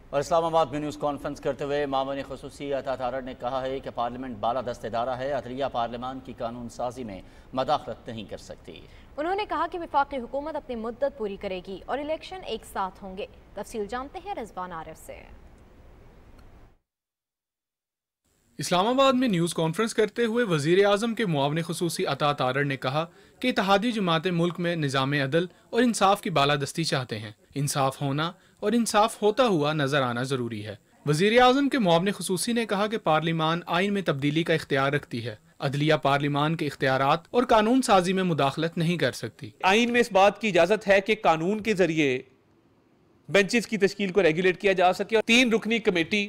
और इस्लामाबाद में न्यूज़ कॉन्फ्रेंस करते हुए मामून ख़ुसूसी अता तारड़ ने कहा है कि पार्लियामेंट बालादस्त इदारा है, अदलिया पार्लियामान की कानून साजी में मदाखलत नहीं कर सकती। उन्होंने कहा कि वफाकी हुकूमत अपनी मुद्दत पूरी करेगी और इलेक्शन एक साथ होंगे। तफसील जानते हैं रिजवान आरिफ से। इस्लामाबाद में न्यूज़ कॉन्फ्रेंस करते हुए वज़ीर आज़म के मुआवन ख़ुसूसी अता तारड़ ने कहा कि इत्तेहादी जमातें मुल्क में निज़ाम अदल और इंसाफ की बालादस्ती चाहते हैं। इंसाफ होना और इंसाफ होता हुआ नजर आना जरूरी है। वज़ीर आज़म के मुआवन ख़ुसूसी ने कहा कि पार्लियामान आइन में तब्दीली का इख्तियार रखती है, अदलिया पार्लियामान के इख्तियारात और कानून साजी में मुदाखलत नहीं कर सकती। आइन में इस बात की इजाज़त है कि कानून के जरिए बेंचेस की तश्कील को रेगुलेट किया जा सके और 3 रुकनी कमेटी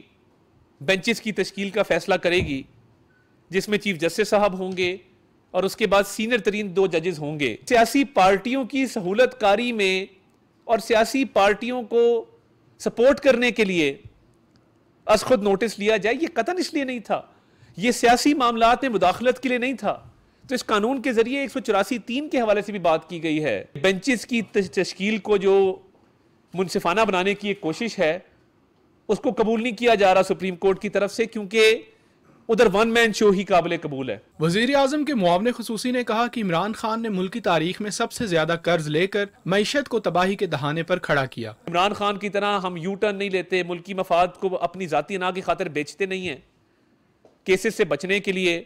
बेंचेस की तश्कील का फैसला करेगी, जिसमें चीफ जस्टिस साहब होंगे और उसके बाद सीनियर तरीन 2 जजेस होंगे। सियासी पार्टियों की सहूलत कारी में और सियासी पार्टियों को सपोर्ट करने के लिए अस खुद नोटिस लिया जाए, ये कतन इसलिए नहीं था, ये सियासी मामलात में मुदाखलत के लिए नहीं था। तो इस कानून के जरिए 184(3) के हवाले से भी बात की गई है। बेंचेस की तश्कील को जो मुनसिफाना बनाने की एक कोशिश है, उसको कबूल नहीं किया जा रहा सुप्रीम कोर्ट की तरफ से, क्योंकि उधर वन मैन शो ही काबिल कबूल है। वज़ीर आज़म के मुआवन ख़ुसूसी ने कहा कि इमरान खान ने मुल्क की तारीख में सबसे ज्यादा कर्ज लेकर मईशत को तबाही के दहाने पर खड़ा किया। इमरान खान की तरह हम यू टर्न नहीं लेते, मुल्की मफाद को अपनी जाती अना की खातिर बेचते नहीं हैं। केसेस से बचने के लिए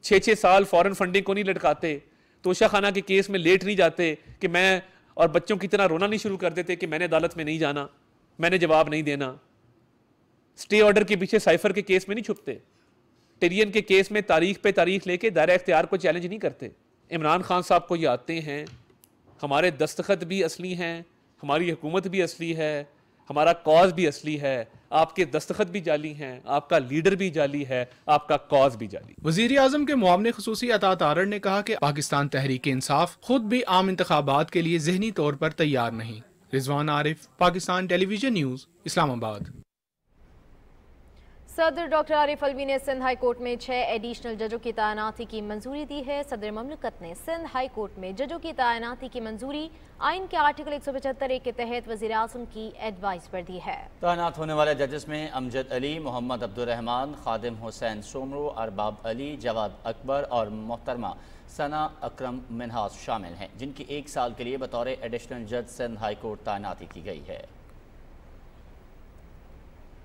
6-6 साल फॉरेन फंडिंग को नहीं लटकाते, तोशा खाना के केस में लेट नहीं जाते कि मैं और बच्चों की तरह रोना नहीं शुरू कर देते कि मैंने अदालत में नहीं जाना, मैंने जवाब नहीं देना। स्टे ऑर्डर के पीछे साइफर के केस में नहीं छुपते, टेरियन के केस में तारीख पे तारीख लेके दायरा इख्तियार को चैलेंज नहीं करते। इमरान खान साहब को ये आते हैं, हमारे दस्तखत भी असली हैं, हमारी हुकूमत भी असली है, हमारा कॉज भी असली है, आपके दस्तखत भी जाली हैं, आपका लीडर भी जाली है, आपका कॉज भी जाली। वज़ीर आज़म के मुआवन ख़ुसूसी अता तारड़ ने कहा कि पाकिस्तान तहरीक इंसाफ खुद भी आम इंतखाबात के लिए ज़हनी तौर पर तैयार नहीं। Rizwan Arif, Pakistan television news, Islamabad. सदर डॉक्टर आरिफ अलवी ने सिंध हाई कोर्ट में 6 एडिशनल जजों की तैनाती की मंजूरी दी है। सदर ममलकत ने सिंध हाई कोर्ट में जजों की तैनाती की मंजूरी आइन के आर्टिकल 175 के तहत वज़ीर आज़म की एडवाइस पर दी है। तैनात होने वाले जजेस में अमजद अली, मोहम्मद अब्दुर्रहमान, खादिम हुसैन सोमरो, अरबाब अली, जवाद अकबर और मोहतरमा सना अकरम मिनहास शामिल हैं, जिनकी 1 साल के लिए बतौर एडिशनल जज सिंध हाई कोर्ट तैनाती की गई है।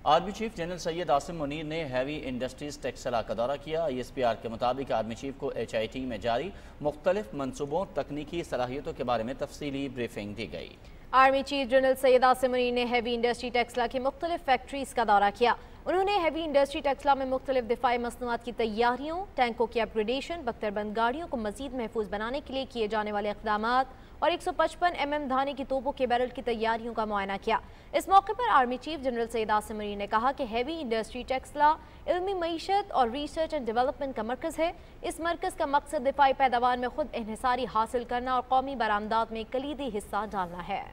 Army chief general Syed Asim Munir ने हैवी इंडस्ट्रीज टेक्सला का दौरा किया। ISPR के मुताबिक आर्मी चीफ को HIT में जारी मुख्तलिफ मनसूबों, तकनीकी सलाहियतों के बारे में तफसीली ब्रीफिंग दी गई। Army chief general Syed Asim Munir ने हैवी इंडस्ट्री टेक्सला की मुख्तलिफ फैक्ट्रीज का दौरा किया। उन्होंने हैवी इंडस्ट्री टेक्सला में मुख्तलिफ दिफाई मसनूआत की तैयारियों, टैंकों की अपग्रेडेशन, बख्तरबंद गाड़ियों को मजीद महफूज बनाने के लिए किए जाने वाले इक़दामात और 155 mm धाने की तोपों के बैरल की तैयारियों का मुआयना किया। इस मौके पर army chief general Syed Asim marine ने कहा कि हैवी इंडस्ट्री टेक्सला इल्मी मईशत और रिसर्च एंड डेवलपमेंट का मरकज़ है। इस मरकज़ का मकसद दिफाई पैदावार में खुद इन्हिसारी हासिल करना और कौमी बरामदात में कलीदी हिस्सा डालना है।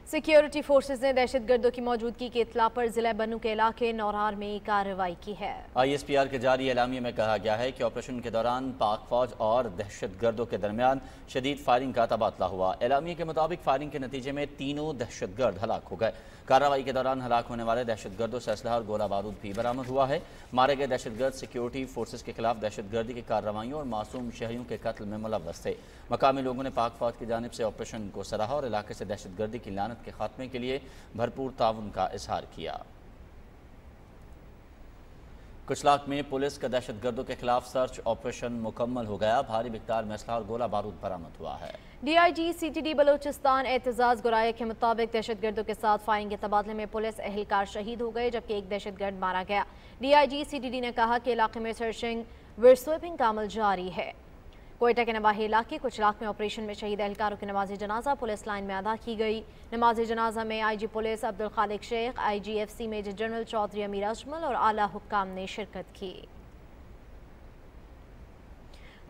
सिक्योरिटी फोर्सेज ने दहशतगर्दों की मौजूदगी की इत्तला पर जिला बन्नू के इलाके नौरार में कार्रवाई की है। ISPR के जारी एलामिया में कहा गया है कि ऑपरेशन के दौरान पाक फौज और दहशतगर्दों के दरमियान शदीद फायरिंग का तबादला हुआ। एलामिया के मुताबिक फायरिंग के नतीजे में तीनों दहशतगर्द हलाक हो गए। कार्रवाई के दौरान हलाक होने वाले दहशतगर्दों से असलहा और गोला बारूद भी बरामद हुआ है। मारे गए दहशतगर्द सिक्योरिटी फोर्सेज के खिलाफ दहशतगर्दी की कार्रवाइयों और मासूम शहरियों के कत्ल में मुलव्वस थे। मकामी लोगों ने पाक फौज की जानिब से ऑपरेशन को सराहा और इलाके से दहशतगर्दी की लानत के खात्मे के लिए भरपूर ताउन का इजहार किया। कुचलाक में पुलिस का दहशतगर्दों के खिलाफ सर्च ऑपरेशन मुकम्मल हो गया। भारी मिकदार में असलहा और गोला बारूद बरामद हुआ है। DIG CTD बलोचिस्तान एतजाज गुराया के मुताबिक दहशतगर्दों के साथ फायरिंग के तबादले में पुलिस एहलकार शहीद हो गए जबकि एक दहशतगर्द मारा गया। DIG CTD ने कहा कि इलाके में सर्चिंग व स्वीपिंग का अमल जारी है। कोयटा के नवाही इलाके कुचलाक में ऑपरेशन में शहीद एहलकारों की नमाज जनाजा पुलिस लाइन में अदा की गई। नमाज जनाजा में IG police Abdul Khaliq Sheikh, IGFC major general Chaudhry Amir Ajmal और आला हुक्काम ने शिरकत की।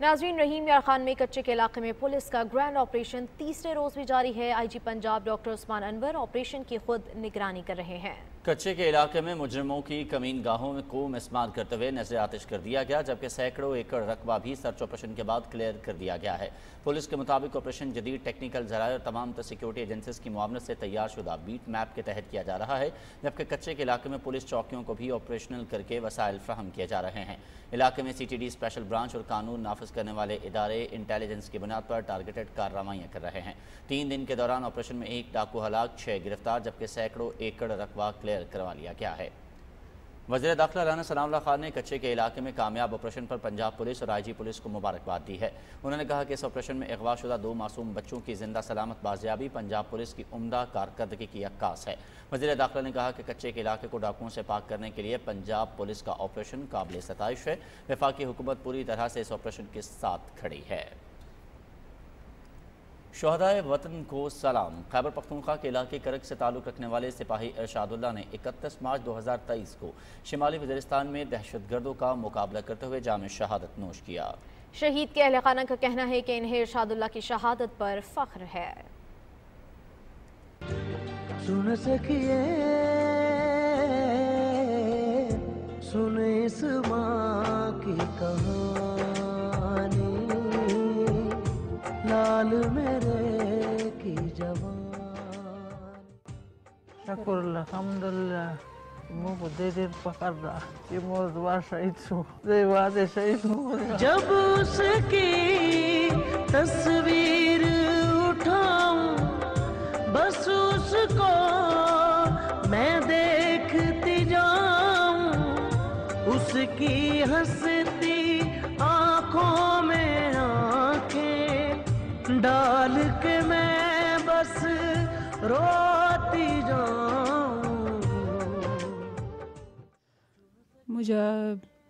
नाज़रीन, रहीम यार खान में कच्चे के इलाके में पुलिस का ग्रैंड ऑपरेशन तीसरे रोज भी जारी है। IG Punjab doctor Usman Anwar operation की खुद निगरानी कर रहे हैं। कच्चे के इलाके में मुजरिमों की कमीन गाहों को मिसमार करते हुए नजर आतिश कर दिया गया जबकि सैकड़ों एकड़ रकबा भी सर्च ऑपरेशन के बाद क्लियर कर दिया गया है। पुलिस के मुताबिक ऑपरेशन जदीद टेक्निकल जराये और तमाम सिक्योरिटी एजेंसीज की मुआवनत से तैयार शुदा बीट मैप के तहत किया जा रहा है जबकि कच्चे के इलाके में पुलिस चौकियों को भी ऑपरेशनल करके वसाइल फ्राहम किए जा रहे हैं। इलाके में CTD स्पेशल ब्रांच और कानून नाफिज करने वाले इदारे इंटेलिजेंस की बुनियाद पर टारगेटेड कार्रवाइयाँ कर रहे हैं। 3 दिन के दौरान ऑपरेशन में 1 डाकू हलाक, 6 गिरफ्तार जबकि सैकड़ों एकड़ रकबा क्लियर करवा लिया गया है। वज़ीर दाखिला राना सनाउल्लाह खान ने कच्चे के इलाके में कामयाब ऑपरेशन पर पंजाब पुलिस और IG पुलिस को मुबारकबाद दी है। उन्होंने कहा कि इस ऑपरेशन में अगवाशुदा 2 मासूम बच्चों की जिंदा सलामत बाजियाबी पंजाब पुलिस की उम्दा कारकर्दगी की अक्कास है। वज़ीर दाखिला ने कहा कि कच्चे के इलाके को डाकुओं से पाक करने के लिए पंजाब पुलिस का ऑपरेशन काबिल सताइश है। वफाकी हुकूमत पूरी तरह से इस ऑपरेशन के साथ खड़ी है। शोहदाए वतन को सलाम। खैबर पख्तूनख्वा के इलाके करक से ताल्लुक़ रखने वाले सिपाही इरशादुल्लाह ने 31 मार्च 2023 को शिमाली वज़ीरिस्तान में दहशतगर्दों का मुकाबला करते हुए जाम शहादत नोश किया। शहीद के अहले खाना का कहना है कि इन्हें इरशादुल्लाह की शहादत पर फख्र है। सुन सकिए सुन इस माँ की कहानी, लाल मेरे की जवान। Syukurlah, alhamdulillah. Semua berdiri pakarda. Semua dewasa itu, dewasa itu. जब उसकी तस्वीर उठाऊं, बस उसको मैं देखती जाऊं, उसकी हंसती आंखों में आंखें डाल के मैं बस रोती जाऊं। मुझे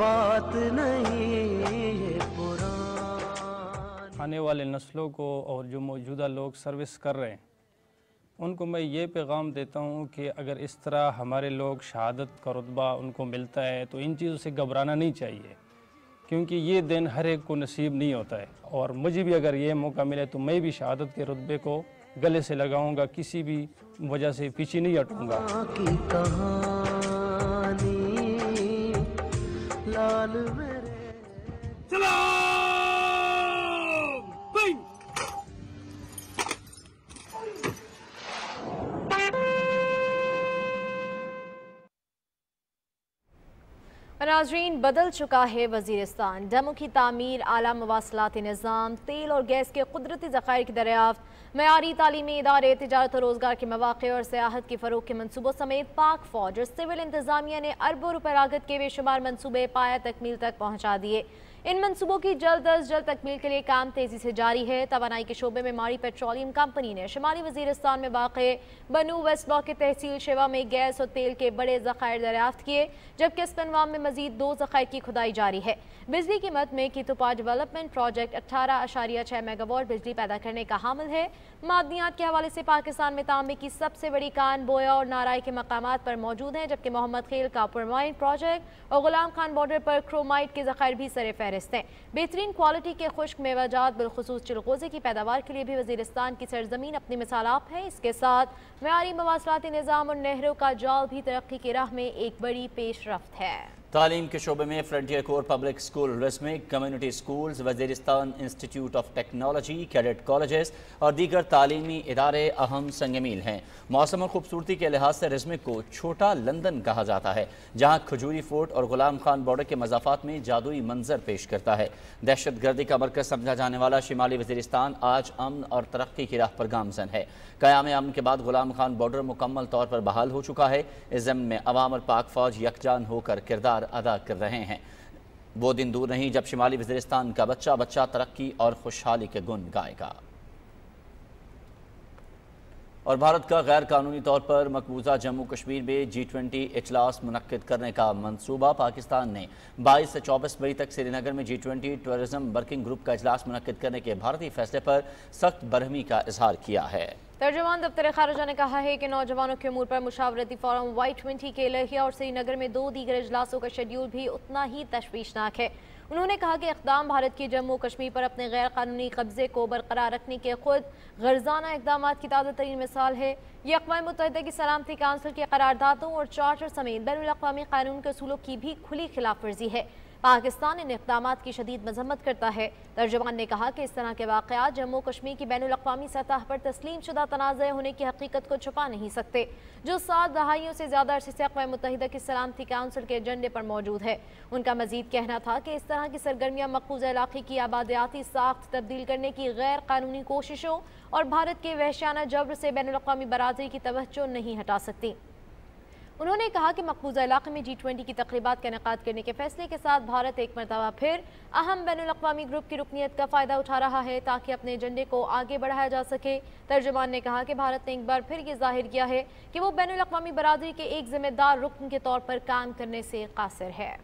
बात नहीं आने वाले नस्लों को और जो मौजूदा लोग सर्विस कर रहे हैं उनको मैं ये पैगाम देता हूँ कि अगर इस तरह हमारे लोग शहादत का रुतबा उनको मिलता है तो इन चीज़ों से घबराना नहीं चाहिए क्योंकि ये दिन हर एक को नसीब नहीं होता है। और मुझे भी अगर ये मौका मिले तो मैं भी शहादत के रुतबे को गले से लगाऊंगा, किसी भी वजह से पीछे नहीं हटूंगा। नाज़रीन, बदल चुका है वज़ीरिस्तान। डैमों की तामीर, आला मवासलाती निज़ाम, तेल और गैस के कुदरती ज़खायर की दरियाफ्त, मयारी तालीमी इदारे, तिजारत और रोज़गार के मौक़े और सियाहत की फ़रोग़ के मनसूबों समेत पाक फ़ौज और सिविल इंतज़ामिया ने अरबों रुपए लागत के बेशुमार मनसूबे पाया तकमील तक पहुँचा दिए। इन मनसूबों की जल्द अज जल्द तकमील के लिए काम तेज़ी से जारी है। तवानाई के शोबे में मारी पेट्रोलियम कंपनी ने शुमाली वज़ीरिस्तान में वाक़े बनू वेस्ट ब्लॉक के तहसील शेवा में गैस और तेल के बड़े ज़खायर दरियाफ्त किए, जबकि इस्पनवाम में मजीद 2 ज़खायर की खुदाई जारी है। बिजली की मद में कीतोपा डेवलपमेंट प्रोजेक्ट 18.6 मेगावाट बिजली पैदा करने का हामिल है। मादनियात के हवाले से पाकिस्तान में तांबे की सबसे बड़ी कान बोया और नाराई के मकामात पर मौजूद हैं, जबकि मोहम्मद खेल का पुरमाइन प्रोजेक्ट और गुलाम खान बॉर्डर पर क्रोमाइट के ज़खायर भी सरे फहरिस्त हैं। बेहतरीन क्वालिटी के खुश्क मेवाजात बिलखुसूस चिलगोज़े की पैदावार के लिए भी वज़ीरिस्तान की सरजमीन अपनी मिसाल आप है। इसके साथ मयारी मवासलाती निज़ाम और नहरों का जाल भी तरक्की की राह में एक बड़ी पेशरफ्त है। तालीम के शोबे में फ्रंटियर कोर पब्लिक स्कूल रिस्मिक, community schools, Waziristan institute of technology, cadet colleges और दीगर तालीमी इदारे अहम संगमील हैं। मौसम और खूबसूरती के लिहाज से रिस्मिक को छोटा लंदन कहा जाता है, जहाँ खजूरी फोर्ट और गुलाम खान बॉर्डर के मज़ाफ़ात में जादुई मंजर पेश करता है। दहशत गर्दी का मरकज़ समझा जाने वाला शिमाली वज़ीरिस्तान आज अमन और तरक्की की राह पर गामज़न है। क़याम अमन के बाद गुलाम खान बॉर्डर मुकम्मल तौर पर बहाल हो चुका है। इस ज़मीन में अवाम और पाक फ़ौज यकजान होकर किरदार अदा कर रहे हैं। वो दिन दूर नहीं जब शिमाली वज़ीरिस्तान का बच्चा बच्चा तरक्की और खुशहाली के गुन गाएगा। और भारत का गैर कानूनी तौर पर मकबूजा जम्मू कश्मीर में G20 इजलास मुनक्किद करने का मंसूबा। पाकिस्तान ने 22 से 24 मई तक श्रीनगर में G20 टूरिज्म वर्किंग ग्रुप का इजलास मुनक्किद करने के भारतीय फैसले पर सख्त बरहमी का इजहार किया है। तर्जुमान दफ्तर खारजा ने कहा है कि नौजवानों के अमूर पर मुशावरती फोरम Y20 के लहिया और श्रीनगर में 2 दीगर इजलासों का शेड्यूल भी उतना ही तशवीशनाक है। उन्होंने कहा कि इक़दाम भारत की जम्मू कश्मीर पर अपने गैर कानूनी कब्जे को बरकरार रखने के खुद गर्जाना इक़दाम की ताज़ा तरीन मिसाल है। ये अक़वाम मुत्तहिदा की सलामती काउंसिल के करारदादों और चार्टर समेत बैनुल अक़वामी कानून के उसूलों की भी खुली खिलाफ वर्जी है। पाकिस्तान इन इक़दामात की शदीद मजम्मत करता है। तर्जुमान ने कहा कि इस तरह के वाक़यात जम्मू कश्मीर की बैनुल अक़वामी सतह पर तस्लीम शुदा तनाज़े होने की हकीकत को छुपा नहीं सकते, जो 7 दहाइयों से ज़्यादा अरसे से अक़वाम मुत्तहिदा की सलामती काउंसिल के एजेंडे पर मौजूद है। उनका मजीद कहना था कि इस तरह की सरगर्मियाँ मक़बूजा इलाक़े की आबादियाती साख्त तब्दील करने की गैर कानूनी कोशिशों और भारत के वहशियाना जबर से बैनुल अक़वामी बरादरी की तवज्जो नहीं हटा सकती। उन्होंने कहा कि मकबूजा इलाक़े में G20 की तक़रीबात का इनेकाद करने के फैसले के साथ भारत एक मरतबा फिर अहम बैनुल अक़वामी ग्रुप की रुकनीत का फ़ायदा उठा रहा है ताकि अपने एजेंडे को आगे बढ़ाया जा सके। तर्जुमान ने कहा कि भारत ने एक बार फिर ये जाहिर किया है कि वो बैनुल अक़वामी बरादरी के एक ज़िम्मेदार रुकन के तौर पर काम करने से कासिर है।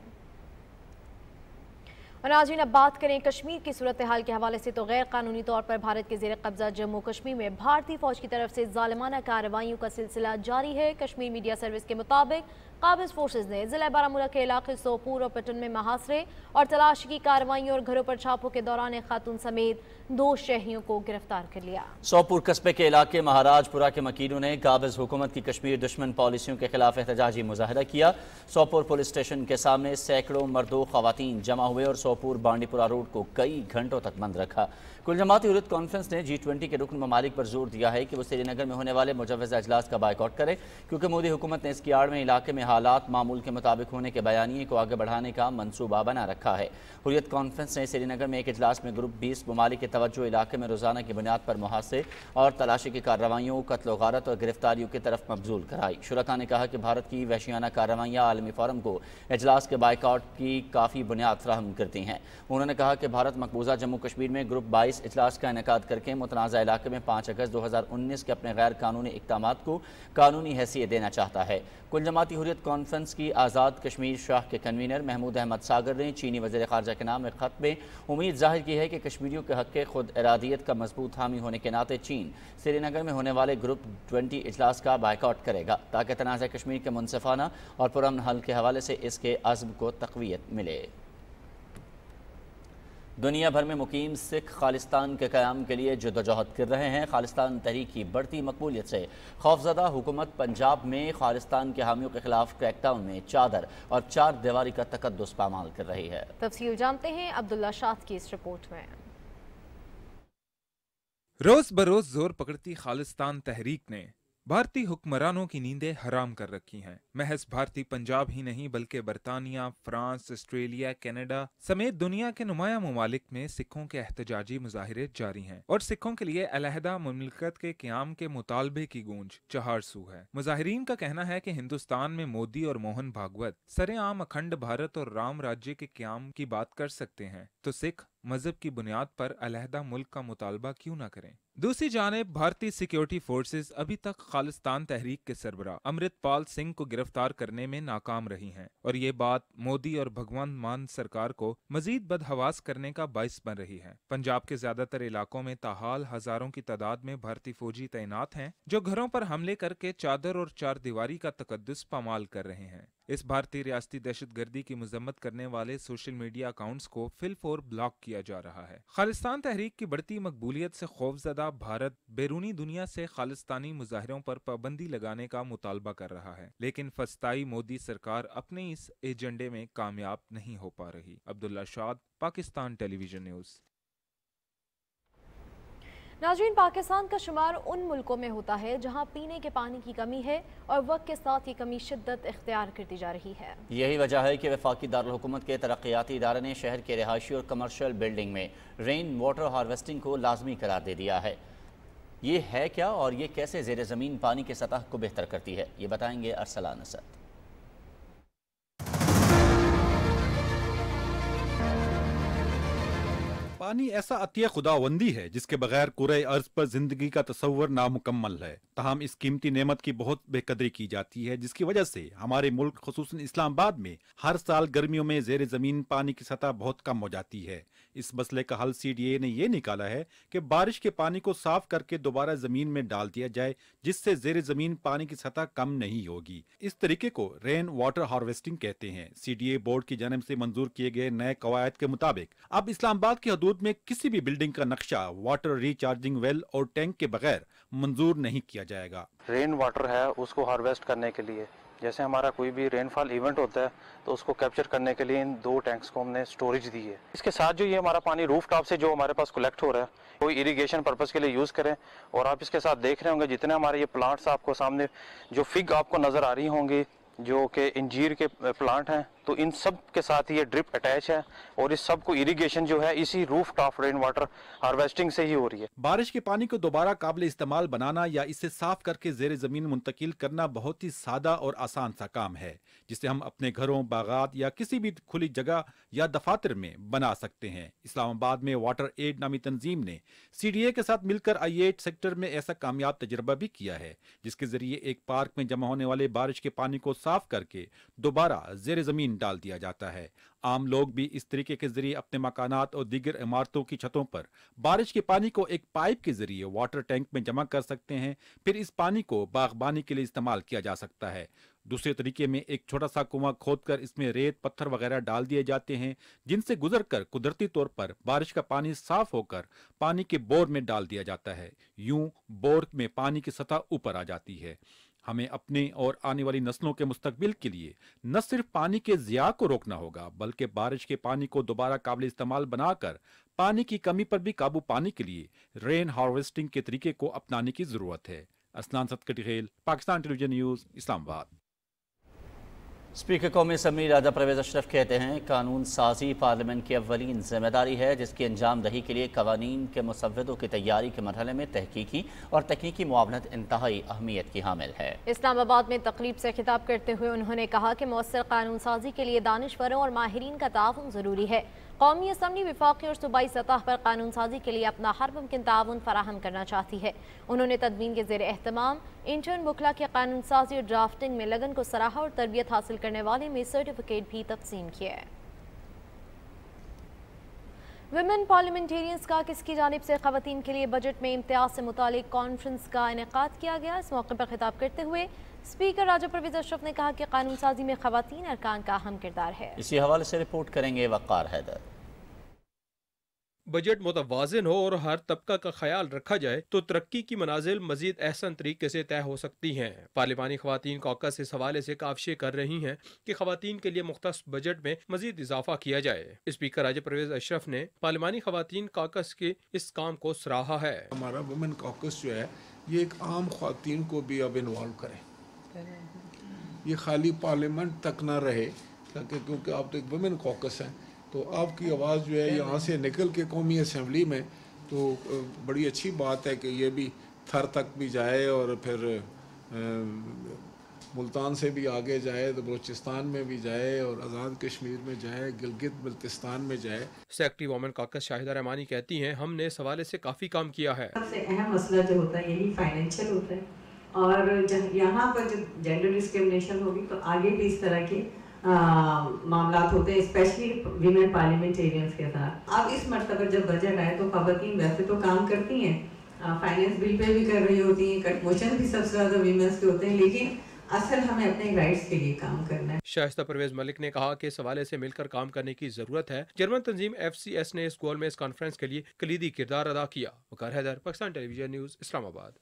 और नाज़रीन, अब बात करें कश्मीर की सूरत हाल के हवाले से तो गैर कानूनी तौर पर भारत के ज़ेर कब्जा जम्मू कश्मीर में भारतीय फ़ौज की तरफ से ज़ालिमाना कार्रवाइयों का सिलसिला जारी है। कश्मीर मीडिया सर्विस के मुताबिक काबिज़ फोर्सेज ने ज़िला बारामूला के इलाके सोपूर और पटन में महासरे और तलाशी की कार्रवाइयों और घरों पर छापों के दौरान एक खातून समेत 2 शहरियों को गिरफ्तार कर लिया। सोपूर कस्बे के इलाके महाराजपुरा के मकीनों ने काबिज़ हुकूमत की कश्मीर दुश्मन पॉलिसियों के खिलाफ एहतजाजी मुजाहरा किया। सोपूर पुलिस स्टेशन के सामने सैकड़ों मर्दों ख़वातीन जमा हुए और सोपूर बांडीपुरा रोड को कई घंटों तक बंद रखा। कुल जमाती हुर्रियत कॉन्फ्रेंस ने G20 के रुकन ममालिक पर जोर दिया है कि वो श्रीनगर में होने वाले मुजव्वज़ा इजलास का बायकॉट करे, क्योंकि मोदी हुकूमत ने इसकी आड़ में इलाके में हालात मामूल के मुताबिक होने के बयानिए को आगे बढ़ाने का मंसूबा बना रखा है। हुर्रियत कॉन्फ्रेंस ने श्रीनगर में एक इजलास में ग्रुप 20 ममालिक की तवज्जो इलाके में रोज़ाना की बुनियाद पर मुहासे और तलाशी की कार्रवाइयों, कत्ल गारत और गिरफ्तारियों की तरफ मबजूल कराई। शुरका ने कहा कि भारत की वहशियाना कार्रवाइयाँ आलमी फोरम को इजलास के बायकॉट की काफ़ी बुनियाद फराहम करती हैं। उन्होंने कहा कि भारत मकबूजा जम्मू कश्मीर में ग्रुप 22 इजलास का इनेकाद करके मुतनाज़ा इलाके में 5 अगस्त 2019 के अपने गैर कानूनी इक़दामात को कानूनी हैसियत देना चाहता है। कुल जमाती हुर्रियत कॉन्फ्रेंस की आज़ाद कश्मीर शाह के कन्वीनर महमूद अहमद सागर ने चीनी वज़ीर ख़ारजा के नाम एक ख़त में उम्मीद जाहिर की है कि कश्मीरियों के हक़ खुद इरादियत का मजबूत हामी होने के नाते चीन श्रीनगर में होने वाले ग्रुप 20 इजलास का बायकॉट करेगा, ताकि तनाज़ा कश्मीर के मुनसिफाना और पुरअमन हल के हवाले से इसके अज़्म को तक़वियत मिले। दुनिया भर में मुकीम सिख खालिस्तान के क़याम के लिए जद्दोजहद कर रहे हैं। खालिस्तान तहरीक की बढ़ती मकबूलियत से खौफजदा हुकूमत पंजाब में खालिस्तान के हामियों के खिलाफ क्रैकडाउन में चादर और 4 दीवारी का तकद्दुस पामाल कर रही है। तफसील जानते हैं अब्दुल्ला शाह की इस रिपोर्ट में। रोज बरोज जोर पकड़ती खालिस्तान तहरीक ने भारतीय हुक्मरानों की नींदें हराम कर रखी हैं। महज भारतीय पंजाब ही नहीं बल्कि बरतानिया, फ्रांस, ऑस्ट्रेलिया, कनाडा समेत दुनिया के नुमाया ममालिक में सिखों के एहतजाजी मुजाहिरे जारी हैं और सिखों के लिए अलहदा मुमलिकत के क़याम के मुतालबे की गूंज चहारसू है। मुजाहिरीन का कहना है कि हिंदुस्तान में मोदी और मोहन भागवत सरेआम अखंड भारत और राम राज्य के क़याम की बात कर सकते हैं, तो सिख मजहब की बुनियाद पर अलहदा मुल्क का मुतालबा क्यों न करें। दूसरी जानिब भारतीय सिक्योरिटी फोर्सेस अभी तक खालिस्तान तहरीक के सरबराह अमृतपाल सिंह को गिरफ्तार करने में नाकाम रही हैं और ये बात मोदी और भगवंत मान सरकार को मजीद बदहवास करने का बाइस बन रही है। पंजाब के ज्यादातर इलाकों में ताहाल हजारों की तादाद में भारतीय फौजी तैनात हैं जो घरों पर हमले करके चादर और चार दीवारी का तकद्दुस पामाल कर रहे हैं। इस भारतीय रियासती दहशतगर्दी की मजम्मत करने वाले सोशल मीडिया अकाउंट्स को फिलफोर ब्लॉक किया जा रहा है। खालिस्तान तहरीक की बढ़ती मकबूलियत से खौफजदा भारत बैरूनी दुनिया से खालिस्तानी मुजाहिरों पर पाबंदी लगाने का मुतालबा कर रहा है, लेकिन फस्ताई मोदी सरकार अपने इस एजेंडे में कामयाब नहीं हो पा रही। अब्दुल्ला शाद, पाकिस्तान टेलीविजन न्यूज़। नाज़रीन, पाकिस्तान का शुमार उन मुल्कों में होता है जहां पीने के पानी की कमी है और वक्त के साथ ये कमी शिद्दत इख्तियार करती जा रही है। यही वजह है कि वफाकी दारुल हुकूमत के तरक्याती इदारे ने शहर के रिहायशी और कमर्शियल बिल्डिंग में रेन वाटर हार्वेस्टिंग को लाजमी करार दे दिया है। ये है क्या और ये कैसे ज़ेर ज़मीन पानी की सतह को बेहतर करती है, ये बताएंगे अरसलान असद। पानी ऐसा अतिया खुदावंदी है जिसके बगैर कुरे अर्ज पर जिंदगी का तस्वर नामुकम्मल है। तहम इस कीमती नेमत की बहुत बेकदरी की जाती है, जिसकी वजह से हमारे मुल्क खुसूसन इस्लामाबाद में हर साल गर्मियों में ज़ेर ज़मीन पानी की सतह बहुत कम हो जाती है। इस मसले का हल CDA ने ये निकाला है कि बारिश के पानी को साफ करके दोबारा जमीन में डाल दिया जाए, जिससे ज़ेर ज़मीन पानी की सतह कम नहीं होगी। इस तरीके को रेन वाटर हार्वेस्टिंग कहते हैं। CDA बोर्ड की जानिब से मंजूर किए गए नए कवायद के मुताबिक अब इस्लामाबाद की हदूद में किसी भी बिल्डिंग का नक्शा वाटर रिचार्जिंग वेल और टैंक के बगैर मंजूर नहीं किया जाएगा। रेन वाटर है उसको हार्वेस्ट करने के लिए, जैसे हमारा कोई भी रेनफॉल इवेंट होता है तो उसको कैप्चर करने के लिए इन 2 टैंक्स को हमने स्टोरेज दी है। इसके साथ जो ये हमारा पानी रूफ टॉप से जो हमारे पास कलेक्ट हो रहा है कोई इरिगेशन पर्पस के लिए यूज़ करें। और आप इसके साथ देख रहे होंगे जितने हमारे ये प्लांट्स आपको सामने जो फिग आपको नज़र आ रही होंगी जो कि इंजीर के प्लांट हैं, तो इन सब के साथ ये ड्रिप अटैच है और इस सब को इरिगेशन जो है इसी roof top rain water harvesting से ही हो रही है। बारिश के पानी को दोबारा काबिल इस्तेमाल बनाना या इसे साफ करके ज़ेर ज़मीन मुंतकिल करना बहुत ही सादा और आसान सा काम है, जिसे हम अपने घरों, बागात या किसी भी खुली जगह या दफातर में बना सकते हैं। इस्लामाबाद में वाटर एड नामी तंजीम ने CDA के साथ मिलकर I8 सेक्टर में ऐसा कामयाब तजर्बा भी किया है, जिसके जरिए एक पार्क में जमा होने वाले बारिश के पानी को साफ करके दोबारा ज़ेर ज़मीन डाल दिया जाता है। आम लोग भी इस तरीके के जरिए अपने मकानात और दीगर इमारतों की छतों पर बारिश के पानी को एक पाइप के जरिए वाटर टैंक में जमा कर सकते हैं। फिर इस पानी को बागबानी के लिए इस्तेमाल किया जा सकता है। दूसरे तरीके में एक छोटा सा कुआं खोदकर इसमें रेत, पत्थर वगैरह डाल दिए जाते हैं, जिनसे गुजरकर कुदरती तौर पर बारिश का पानी साफ होकर पानी के बोर में डाल दिया जाता है। यूं बोर में पानी की सतह ऊपर आ जाती है। हमें अपने और आने वाली नस्लों के मुस्तकबिल के लिए न सिर्फ पानी के ज़िया को रोकना होगा, बल्कि बारिश के पानी को दोबारा काबिल इस्तेमाल बनाकर पानी की कमी पर भी काबू पाने के लिए रेन हार्वेस्टिंग के तरीके को अपनाने की ज़रूरत है। असलान सदकटी खेल, Pakistan television news, Islamabad. Speaker कौमी असम्बली राजा परवेज़ अशरफ कहते हैं कानून साजी पार्लियामेंट की अव्वलीन जिम्मेदारी है, जिसकी अंजाम दही के लिए कवानीन के मुसव्वदों की तैयारी के मरहले में तहकीकी और तकनीकी मुआवनत इंतहाई अहमियत की हामिल है। इस्लामाबाद में तकरीब से खिताब करते हुए उन्होंने कहा कि मौसर कानून साजी के लिए दानिशवरों और माहिरीन का ताउन ज़रूरी है। कौमी असम्बली वफाकी और सूबाई सतह पर कानून साजी के लिए अपना हर मुमकिन ताउन फराहम करना चाहती है। उन्होंने तदमीन के ज़ेर एहतमाम इंटर्न बुकला के कानून साजी और ड्राफ्टिंग में लगन को सराहा और तरबियत हासिल करने वाले में सर्टिफिकेट भी तकसीम किया है। विमेन पार्लियामेंटेरियंस का किसकी जानिब से खवातीन के लिए बजट में इम्तियाज से मुतालिक कॉन्फ्रेंस का इनेकाद किया गया। इस मौके पर खिताब करते हुए स्पीकर राजा परवेज़ अशरफ ने कहा कि कानून साजी में खवातीन अरकान का अहम किरदार है। इसी हवाले से रिपोर्ट करेंगे वक़ार हैदर। बजट मुतवाज़िन हो और हर तबका का ख्याल रखा जाए तो तरक्की की मनाजिल मजीद एहसन तरीके से तय हो सकती हैं। पार्लिमानी खवातीन कॉकस इस हवाले से काविशें कर रही हैं कि खवातीन के लिए मुख्तस बजट में मजीद इजाफा किया जाए। स्पीकर राजा परवेज़ अशरफ ने पार्लिमानी खवातीन कॉकस के इस काम को सराहा है। हमारा वुमेन कॉकस जो है ये एक आम ख़वातीन को भी अब इन्वॉल्व करें, ये खाली पार्लियामेंट तक ना रहे, ताकि क्योंकि आप तो एक वुमेन कॉकस हैं, तो आपकी आवाज़ जो है यहाँ से निकल के कौमी असम्बली में, तो बड़ी अच्छी बात है कि ये भी थर तक भी जाए और फिर मुल्तान से भी आगे जाए, तो बलूचिस्तान में भी जाए और आज़ाद कश्मीर में जाए, गिलगित बल्तिस्तान में जाए। Secretary women caucus Shahida Rahmani कहती हैं, हमने इस हवाले से काफ़ी काम किया है। सबसे अहम मसला जो होता है यही फाइनेंशियल होता है, और यहाँ पर जब जेंडर डिस्क्रिमिनेशन होगी तो आगे भी इस तरह के मामला होते हैं, स्पेशली वीमेन पार्लियामेंटेरियंस के साथ। अब इस मरतबा जब बजट आए तो ख़वातीन वैसे तो काम करती हैं, फाइनेंस बिल पे भी कर रही होती हैं, कट मोशन भी सबसे ज़्यादा वीमेंस के होते हैं, लेकिन असल हमें अपने राइट्स के लिए काम करना है। शाइस्ता परवेज मलिक ने कहा कि इस हवाले से मिलकर काम करने की जरूरत है। जर्मन तंजीम FCS ने इस गोल में इस कॉन्फ्रेंस के लिए कलीदी किरदार अदा किया। वकार हैदर, पाकिस्तान टेलीविजन न्यूज़, इस्लामाबाद।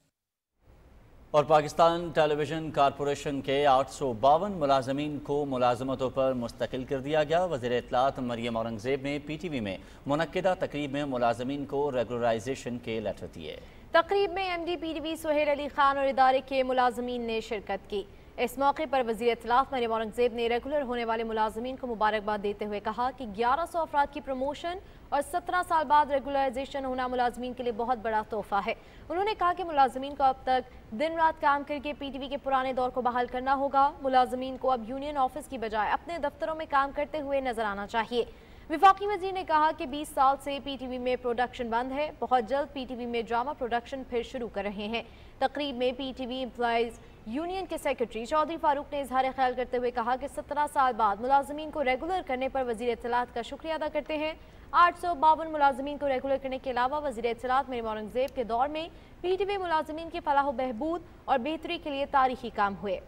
और पाकिस्तान टेलीविजन कॉरपोरेशन के 852 मुलाजमीन को मुलाजमतों पर मुस्तकिल कर दिया गया। वज़ीर इत्तलात मरियम औरंगज़ेब ने PTV में मुनक्किदा तकरीब में मुलाजमीन को रेगुलराइजेशन के लेटर दिए। तकरीब में MD PTV सुहेल अली खान और इदारे के मुलाजमीन ने शिरकत की। इस मौके पर वज़ीर इत्तलात मरियम औरंगज़ेब ने रेगुलर होने वाले मुलाजमीन को मुबारकबाद देते हुए कहा कि 1100 अफराद की प्रमोशन और 17 साल बाद रेगुलराइजेशन होना मुलाजमीन के लिए बहुत बड़ा तोहफा है। उन्होंने कहा कि मुलाजमीन को अब तक दिन रात काम करके PTV के पुराने दौर को बहाल करना होगा। मुलाजमीन को अब यूनियन ऑफिस की बजाय अपने दफ्तरों में काम करते हुए नजर आना चाहिए। विफाकी वज़ीर ने कहा कि 20 साल से PTV में प्रोडक्शन बंद है, बहुत जल्द PTV में ड्रामा प्रोडक्शन फिर शुरू कर रहे हैं। तकरीब में PTV एम्प्लॉइज यूनियन के सेक्रेटरी चौधरी फारूक ने इजहार ख्याल करते हुए कहा कि 17 साल बाद मुलाजमीन को रेगुलर करने पर वज़ीर इत्तलात का शुक्रिया अदा करते हैं। 852 मुलाजमीन को रेगुलर करने के अलावा वज़ीर इत्तलात मरियम औरंगज़ेब के दौर में PTV मुलाजमीन की फलाह बहबूद और बेहतरी के लिए तारीखी काम हुए।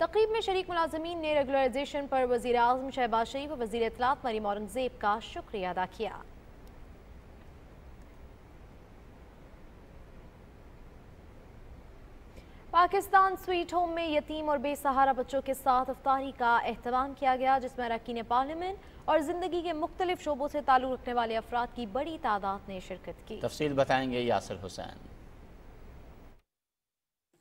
तकरीब में शरीक मुलाजमीन ने रेगुलराइजेशन पर वज़ीर आज़म शहबाज शरीफ और वज़ीर इत्तलात मरियम औरंगज़ेब का शुक्रिया अदा किया। पाकिस्तान स्वीट होम में यतीम और बेसहारा बच्चों के साथ इफ्तारी का एहतमाम किया गया, जिसमें अरकान पार्लियामेंट और जिंदगी के मुख्तलिफ शोबों से ताल्लुक़ रखने वाले अफराद की बड़ी तादाद ने शिरकत की। तफसील बताएंगे यासिर हुसैन।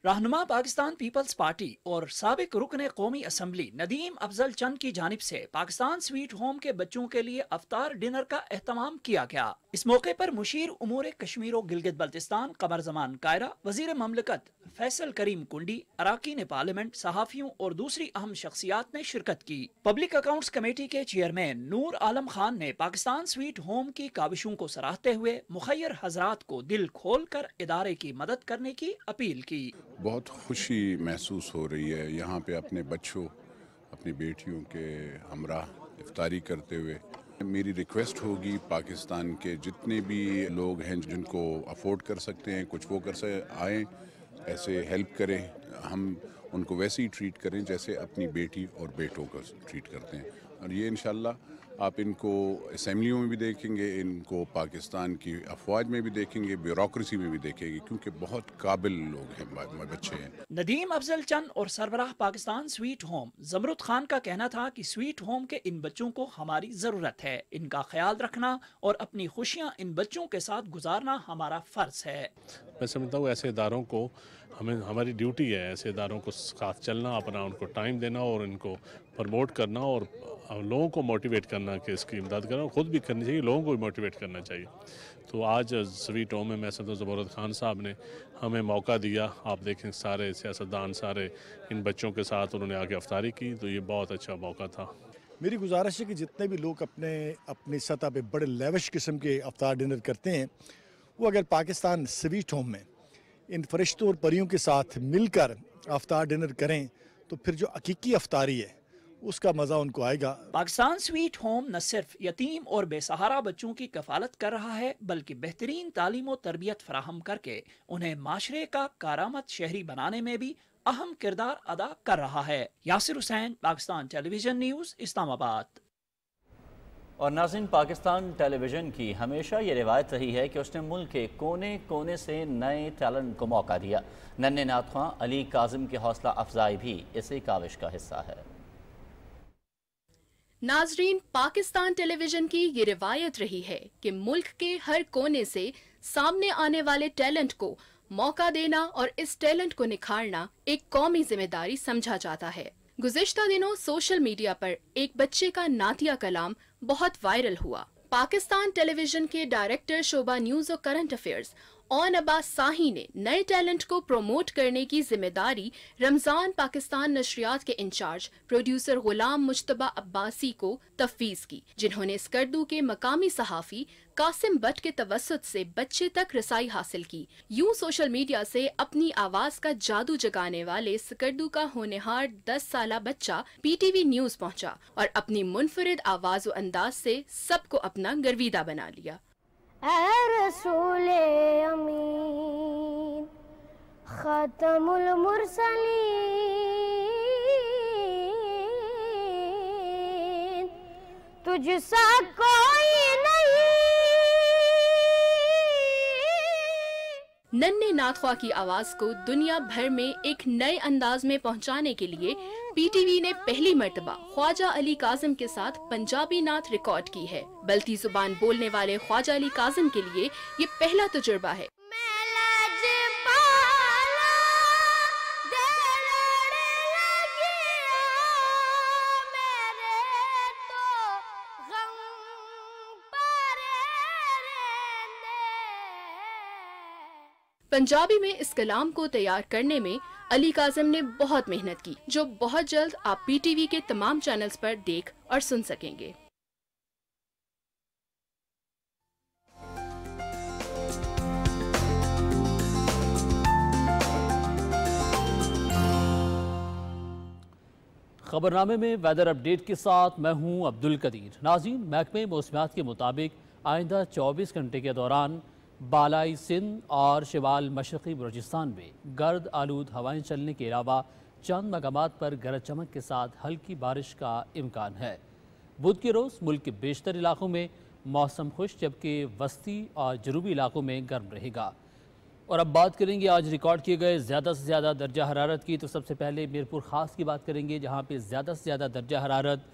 रहनुमा पाकिस्तान पीपल्स पार्टी और साबिक रुकन कौमी असम्बली नदीम अफजल चंद की जानिब से पाकिस्तान स्वीट होम के बच्चों के लिए अफ्तार डिनर का एहतमाम किया गया। इस मौके पर मुशीर उमूर कश्मीर और गिलगित बल्तिस्तान कमर जमान कायरा, वजीर ममलकत फैसल करीम कुंडी, अराकीन पार्लियामेंट, सहाफियों और दूसरी अहम शख्सियात ने शिरकत की। पब्लिक अकाउंट्स कमेटी के चेयरमैन नूर आलम खान ने पाकिस्तान स्वीट होम की काविशों को सराहते हुए मुखय्यर हजरात को दिल खोल कर इदारे की मदद करने की अपील की। बहुत खुशी महसूस हो रही है यहाँ पे अपने बच्चों, अपनी बेटियों के हमराह इफ्तारी करते हुए। मेरी रिक्वेस्ट होगी पाकिस्तान के जितने भी लोग हैं जिनको अफोर्ड कर सकते हैं, कुछ वो कर से आएँ, ऐसे हेल्प करें, हम उनको वैसे ही ट्रीट करें जैसे अपनी बेटी और बेटों को ट्रीट करते हैं। और ये इंशाल्लाह आप इनको असेंबलियों में भी देखेंगे, इनको पाकिस्तान की अफवाज में भी देखेंगे, ब्यूरोक्रेसी में भी देखेंगे, क्योंकि बहुत काबिल लोग हैं, बच्चे हैं। नदीम अफजल चंद और सरबराह पाकिस्तान स्वीट होम जमरुद खान का कहना था कि स्वीट होम के इन बच्चों को हमारी ज़रूरत है, इनका ख्याल रखना और अपनी खुशियाँ इन बच्चों के साथ गुजारना हमारा फ़र्ज है। मैं समझता हूँ ऐसे इदारों को हमारी ड्यूटी है, ऐसे इदारों को साथ चलना, अपना उनको टाइम देना और इनको प्रमोट करना और लोगों को मोटिवेट करना कि इसकी इमदाद करना, खुद भी करनी चाहिए, लोगों को भी मोटिवेट करना चाहिए। तो आज स्वीट होम में मैं समझता हूँ ज़बरद खान साहब ने हमें मौका दिया। आप देखें सारे सियासतदान सारे इन बच्चों के साथ उन्होंने आके अफ्तारी की, तो ये बहुत अच्छा मौका था। मेरी गुजारिश है कि जितने भी लोग अपनी सतह पे बड़े लेविश किस्म के अफ्तार डिनर करते हैं, वो अगर पाकिस्तान स्वीट होम में इन फरिश्तों और परियों के साथ मिलकर अफ्तार डिनर करें तो फिर जो हकीकी अफ्तारी है उसका मज़ा उनको आएगा। पाकिस्तान स्वीट होम न सिर्फ यतीम और बेसहारा बच्चों की कफालत कर रहा है, बल्कि बेहतरीन तालीम और तरबियत फराहम करके उन्हें माशरे का कारामद शहरी बनाने में भी अहम किरदार अदा कर रहा है। Yasir Hussain, Pakistan television news, Islamabad. और नाज़रीन, पाकिस्तान टेलीविज़न की हमेशा ये रिवायत रही है कि उसने मुल्क के कोने कोने से नए टैलेंट को मौका दिया। नन्हे नात ख्वां अली काजिम की हौसला अफजाई भी इसी काविश का हिस्सा है। नाजरीन, पाकिस्तान टेलीविजन की ये रिवायत रही है कि मुल्क के हर कोने से सामने आने वाले टैलेंट को मौका देना और इस टैलेंट को निखारना एक कौमी जिम्मेदारी समझा जाता है। गुज़िश्ता दिनों सोशल मीडिया पर एक बच्चे का नातिया कलाम बहुत वायरल हुआ। पाकिस्तान टेलीविजन के डायरेक्टर शोबा न्यूज और करंट अफेयर्स ऑन अब्बास साही ने नए टैलेंट को प्रमोट करने की जिम्मेदारी रमजान पाकिस्तान नशरियात के इंचार्ज प्रोड्यूसर गुलाम मुश्तबा अब्बासी को तफवीज की, जिन्होंने स्कर्दू के मकामी सहाफी कासिम बट के तवस्सुत से बच्चे तक रसाई हासिल की। यूं सोशल मीडिया से अपनी आवाज का जादू जगाने वाले स्कर्दू का होनहार 10 साला बच्चा PTV न्यूज पहुंचा और अपनी मुनफरिद आवाज और अंदाज से सबको अपना गर्विदा बना लिया। ऐ रसूले अमीन ख़ातमुल मुरसलीन, तुझसा कोई नहीं। नन्हे नाथख्वा की आवाज को दुनिया भर में एक नए अंदाज में पहुंचाने के लिए PTV ने पहली मर्तबा ख्वाजा अली काजिम के साथ पंजाबी नात रिकॉर्ड की है। बल्ती जुबान बोलने वाले ख्वाजा अली काजिम के लिए ये पहला तजुर्बा है। पंजाबी में इस कलाम को तैयार करने में अली काजिम ने बहुत मेहनत की, जो बहुत जल्द आप PTV के तमाम चैनल्स पर देख और सुन सकेंगे। खबरनामे में वेदर अपडेट के साथ मैं हूं अब्दुल कदीर। नाज़रीन, महकमे मौसमियात के मुताबिक आइंदा 24 घंटे के दौरान बालाई सिंध और शिमाल मशरक़ी बलूचिस्तान में गर्द आलूद हवाएं चलने के अलावा चंद मकामात पर गरज चमक के साथ हल्की बारिश का इम्कान है। बुध के रोज़ मुल्क के बेशतर इलाकों में मौसम खुश, जबकि वस्ती और जनूबी इलाकों में गर्म रहेगा। और अब बात करेंगे आज रिकॉर्ड किए गए ज़्यादा से ज़्यादा दर्जा हरारत की। तो सबसे पहले मीरपुर ख़ास की बात करेंगे, जहाँ पर ज़्यादा से ज़्यादा दर्जा हरारत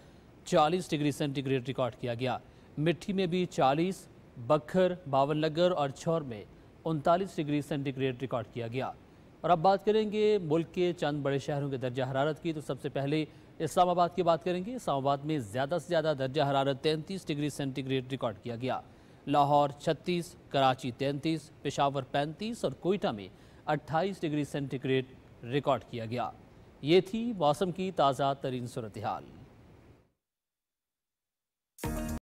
40 डिग्री सेंटीग्रेड रिकॉर्ड किया गया। मिट्टी में भी 40, बखर, बावनलगर और छौर में 39 डिग्री सेंटीग्रेड रिकॉर्ड किया गया। और अब बात करेंगे मुल्क के चंद बड़े शहरों के दर्जा हरारत की। तो सबसे पहले इस्लामाबाद की बात करेंगे। इस्लामाबाद में ज़्यादा से ज़्यादा दर्जा हरारत 33 डिग्री सेंटीग्रेड रिकॉर्ड किया गया। लाहौर 36, कराची 33, पेशावर 35 और कोयटा में 28 डिग्री सेंटीग्रेड रिकॉर्ड किया गया। ये थी मौसम की ताज़ा तरीन सूरत हाल।